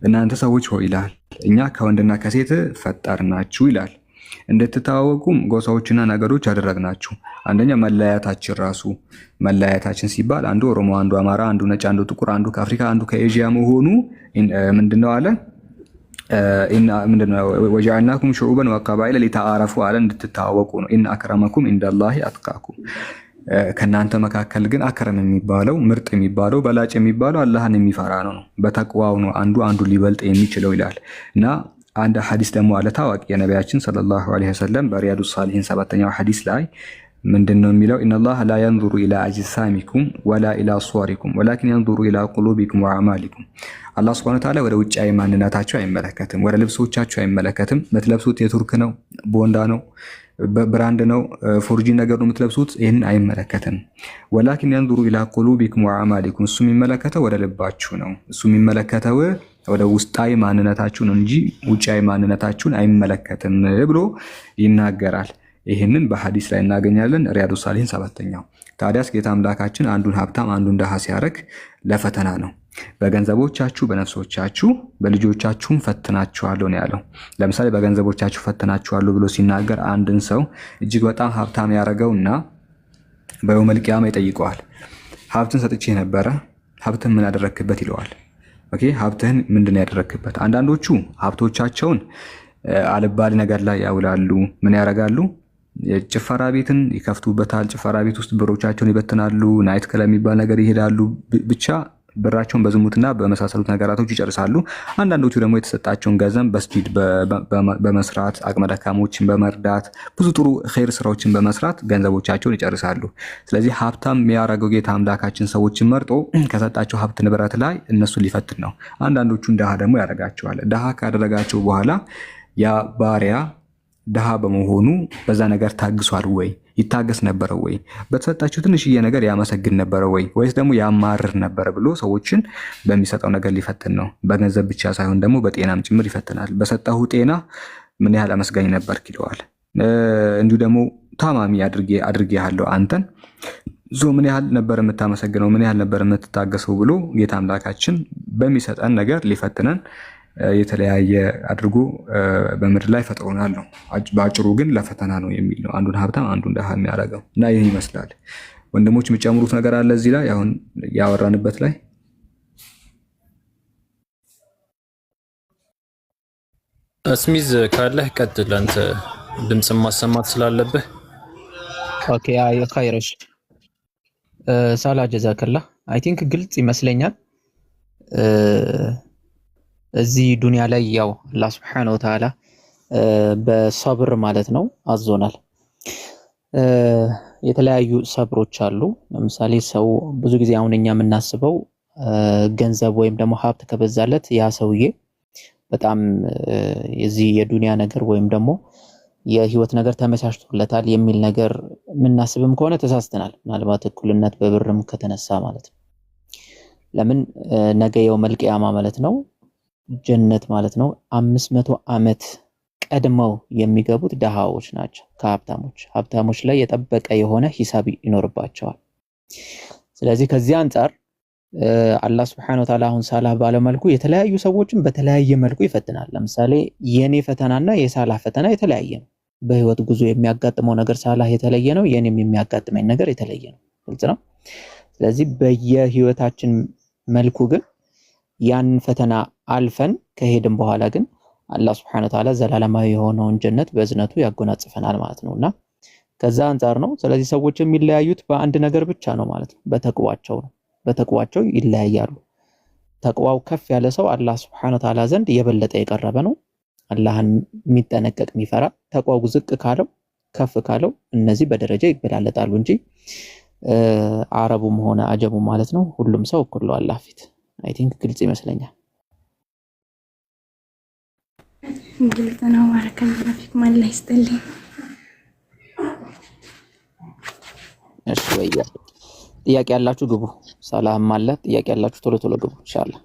[SPEAKER 1] እናንተ ሰዎች ሆይ ይላል እኛ ከወንድና ከሴት ፈጠርናችሁ ይላል። እንድትተዋወቁም ጎሳዎችና ነገዶች አደረግናችሁ። አንደኛ መለያየታችን ሲባል አንዱ ኦሮሞ፣ አንዱ አማራ፣ አንዱ ነጭ፣ አንዱ ጥቁር፣ አንዱ ከአፍሪካ፣ አንዱ ከኤዥያ መሆኑ ምንድነው አለ ምንድነው? ወጀዐልናኩም ሹዑበን ወቀባኢለ ሊተዓረፉ አለ እንድትተዋወቁ ነው። ኢነ አክረመኩም ኢንደላሂ አትቃኩም። ከናንተ መካከል ግን አክረም የሚባለው ምርጥ የሚባለው በላጭ የሚባለው አላህን የሚፈራ ነው። በተቅዋው ነው አንዱ ሊበልጥ የሚችለው ይላል እና አንድ ሐዲስ ደግሞ አለ ታዋቂ የነቢያችን ሰለላሁ ዐለይሂ ወሰለም በሪያዱ ሳሊሂን 7ኛው ሐዲስ ላይ ምንድነው የሚለው? ኢነላህ ላ የንዙሩ ኢላ አጅሳሚኩም ወላ ኢላ ሱወሪኩም ወላኪን የንዙሩ ኢላ ቁሉቢኩም ወአዕማሊኩም። አላህ ሱብሓነሁ ወተዓላ ወደ ውጫዊ ማንነታችሁ አይመለከትም፣ ወደ ልብሶቻችሁ አይመለከትም። የምትለብሱት የቱርክ ነው፣ ቦንዳ ነው፣ ብራንድ ነው፣ ፎርጂን ነገር ነው የምትለብሱት፣ ይህን አይመለከትም። ወላኪን የንዙሩ ኢላ ቁሉቢኩም ወአዕማሊኩም። እሱ የሚመለከተው ወደ ልባችሁ ነው። እሱ የሚመለከተው ወደ ውስጣዊ ማንነታችሁን እንጂ ውጫዊ ማንነታችሁን አይመለከትም ብሎ ይናገራል። ይህንን በሐዲስ ላይ እናገኛለን። ሪያዱ ሳሊሂን 7ኛው። ታዲያስ ጌታ አምላካችን አንዱን ሀብታም አንዱን ደሃ ሲያደርግ ለፈተና ነው። በገንዘቦቻችሁ፣ በነፍሶቻችሁ፣ በልጆቻችሁም ፈትናችኋለሁ ነው ያለው። ለምሳሌ በገንዘቦቻችሁ ፈትናችኋለሁ ብሎ ሲናገር አንድን ሰው እጅግ በጣም ሀብታም ያደረገውና በየውመል ቂያማ ይጠይቀዋል። ሀብትን ሰጥቼ ነበረ፣ ሀብትን ምን ያደረክበት ይለዋል። ኦኬ ሀብትህን ምንድን ያደረክበት? አንዳንዶቹ ሀብቶቻቸውን አልባሌ ነገር ላይ ያውላሉ። ምን ያደርጋሉ? ጭፈራ ቤትን ይከፍቱበታል። ጭፈራ ቤት ውስጥ ብሮቻቸውን ይበትናሉ። ናይት ክለብ የሚባል ነገር ይሄዳሉ። ብቻ ብራቸውን በዝሙትና በመሳሰሉት ነገራቶች ይጨርሳሉ። አንዳንዶቹ ደግሞ የተሰጣቸውን ገንዘብ በስጂድ በመስራት አቅመ ደካሞችን በመርዳት ብዙ ጥሩ ኸይር ስራዎችን በመስራት ገንዘቦቻቸውን ይጨርሳሉ። ስለዚህ ሀብታም የሚያደርገው ጌታ አምላካችን ሰዎችን መርጦ ከሰጣቸው ሀብት ንብረት ላይ እነሱን ሊፈትን ነው። አንዳንዶቹን ድሃ ደግሞ ያደርጋቸዋል። ድሃ ካደረጋቸው በኋላ ያ ባሪያ ድሃ በመሆኑ በዛ ነገር ታግሷል ወይ? ይታገስ ነበረ ወይ? በተሰጣቸው ትንሽዬ ነገር ያመሰግን ነበረ ወይ? ወይስ ደግሞ ያማርር ነበረ ብሎ ሰዎችን በሚሰጠው ነገር ሊፈትን ነው። በገንዘብ ብቻ ሳይሆን ደግሞ በጤናም ጭምር ይፈትናል። በሰጠሁ ጤና ምን ያህል አመስጋኝ ነበርክ ይለዋል። እንዲሁ ደግሞ ታማሚ አድርጌሃለሁ አንተን ምን ያህል ነበር የምታመሰግነው? ምን ያህል ነበር የምትታገሰው? ብሎ ጌታ አምላካችን በሚሰጠን ነገር ሊፈትነን የተለያየ አድርጎ በምድር ላይ ፈጥሮናል ነው። በአጭሩ ግን ለፈተና ነው የሚል ነው። አንዱን ሀብታም አንዱን ድሃ የሚያደርገው እና ይህ ይመስላል። ወንድሞች የሚጨምሩት ነገር አለ እዚህ ላይ አሁን ያወራንበት ላይ?
[SPEAKER 7] እስሚዝ ካለህ ቀጥል፣ አንተ ድምጽ ማሰማት ስላለብህ።
[SPEAKER 3] ኦኬ አይ ኸይርሽ ሳላ ጀዛከላ። አይ ቲንክ ግልጽ ይመስለኛል። እዚህ ዱንያ ላይ ያው አላህ Subhanahu Wa Ta'ala በሰብር ማለት ነው አዞናል። የተለያዩ ሰብሮች አሉ። ለምሳሌ ሰው ብዙ ጊዜ አሁን እኛ የምናስበው ገንዘብ ወይም ደግሞ ሀብት ከበዛለት ያ ሰውዬ በጣም የዚህ የዱንያ ነገር ወይም ደግሞ የህይወት ነገር ተመቻችቶለታል የሚል ነገር የምናስብም ከሆነ ተሳስተናል። ምናልባት እኩልነት በብርም ከተነሳ ማለት ነው። ለምን ነገ የውመል ቂያማ ማለት ነው ጀነት ማለት ነው 500 ዓመት ቀድመው የሚገቡት ደሃዎች ናቸው ከሀብታሞች። ሀብታሞች ላይ የጠበቀ የሆነ ሂሳብ ይኖርባቸዋል። ስለዚህ ከዚህ አንፃር አላህ Subhanahu Wa Ta'ala አሁን ሳላህ ባለመልኩ የተለያዩ ሰዎችን በተለያየ መልኩ ይፈትናል። ለምሳሌ የኔ ፈተናና የሳላህ ፈተና የተለያየ ነው። በህይወት ጉዞ የሚያጋጥመው ነገር ሳላህ የተለየ ነው፣ የኔም የሚያጋጥመኝ ነገር የተለየ ነው። ግልጽ ነው። ስለዚህ በየህይወታችን መልኩ ግን ያን ፈተና አልፈን ከሄድን በኋላ ግን አላህ Subhanahu Wa Ta'ala ዘላለማዊ የሆነውን ጀነት በእዝነቱ ያጎናጽፈናል ማለት ነውና ከዛ አንፃር ነው። ስለዚህ ሰዎች የሚለያዩት በአንድ ነገር ብቻ ነው ማለት ነው፣ በተቅዋቸው ነው። በተቅዋቸው ይለያያሉ። ተቅዋው ከፍ ያለ ሰው አላህ Subhanahu Wa Ta'ala ዘንድ የበለጠ የቀረበ ነው። አላህን የሚጠነቀቅ የሚፈራ። ተቅዋው ዝቅ ካለው ከፍ ካለው እነዚህ በደረጃ ይበላለጣሉ እንጂ አረቡም ሆነ አጀቡ ማለት ነው ሁሉም ሰው እኩል ነው አላህ ፊት። አይ ቲንክ ግልጽ ይመስለኛል።
[SPEAKER 6] ግልጽ ነው። ባረከላሁ ፊኩም። አላህ ይስጥልኝ።
[SPEAKER 3] እሺ ወይ ጥያቄ ያላችሁ ግቡ። ሰላም አለ። ጥያቄ ያላችሁ ቶሎ ቶሎ ግቡ ኢንሻአላህ።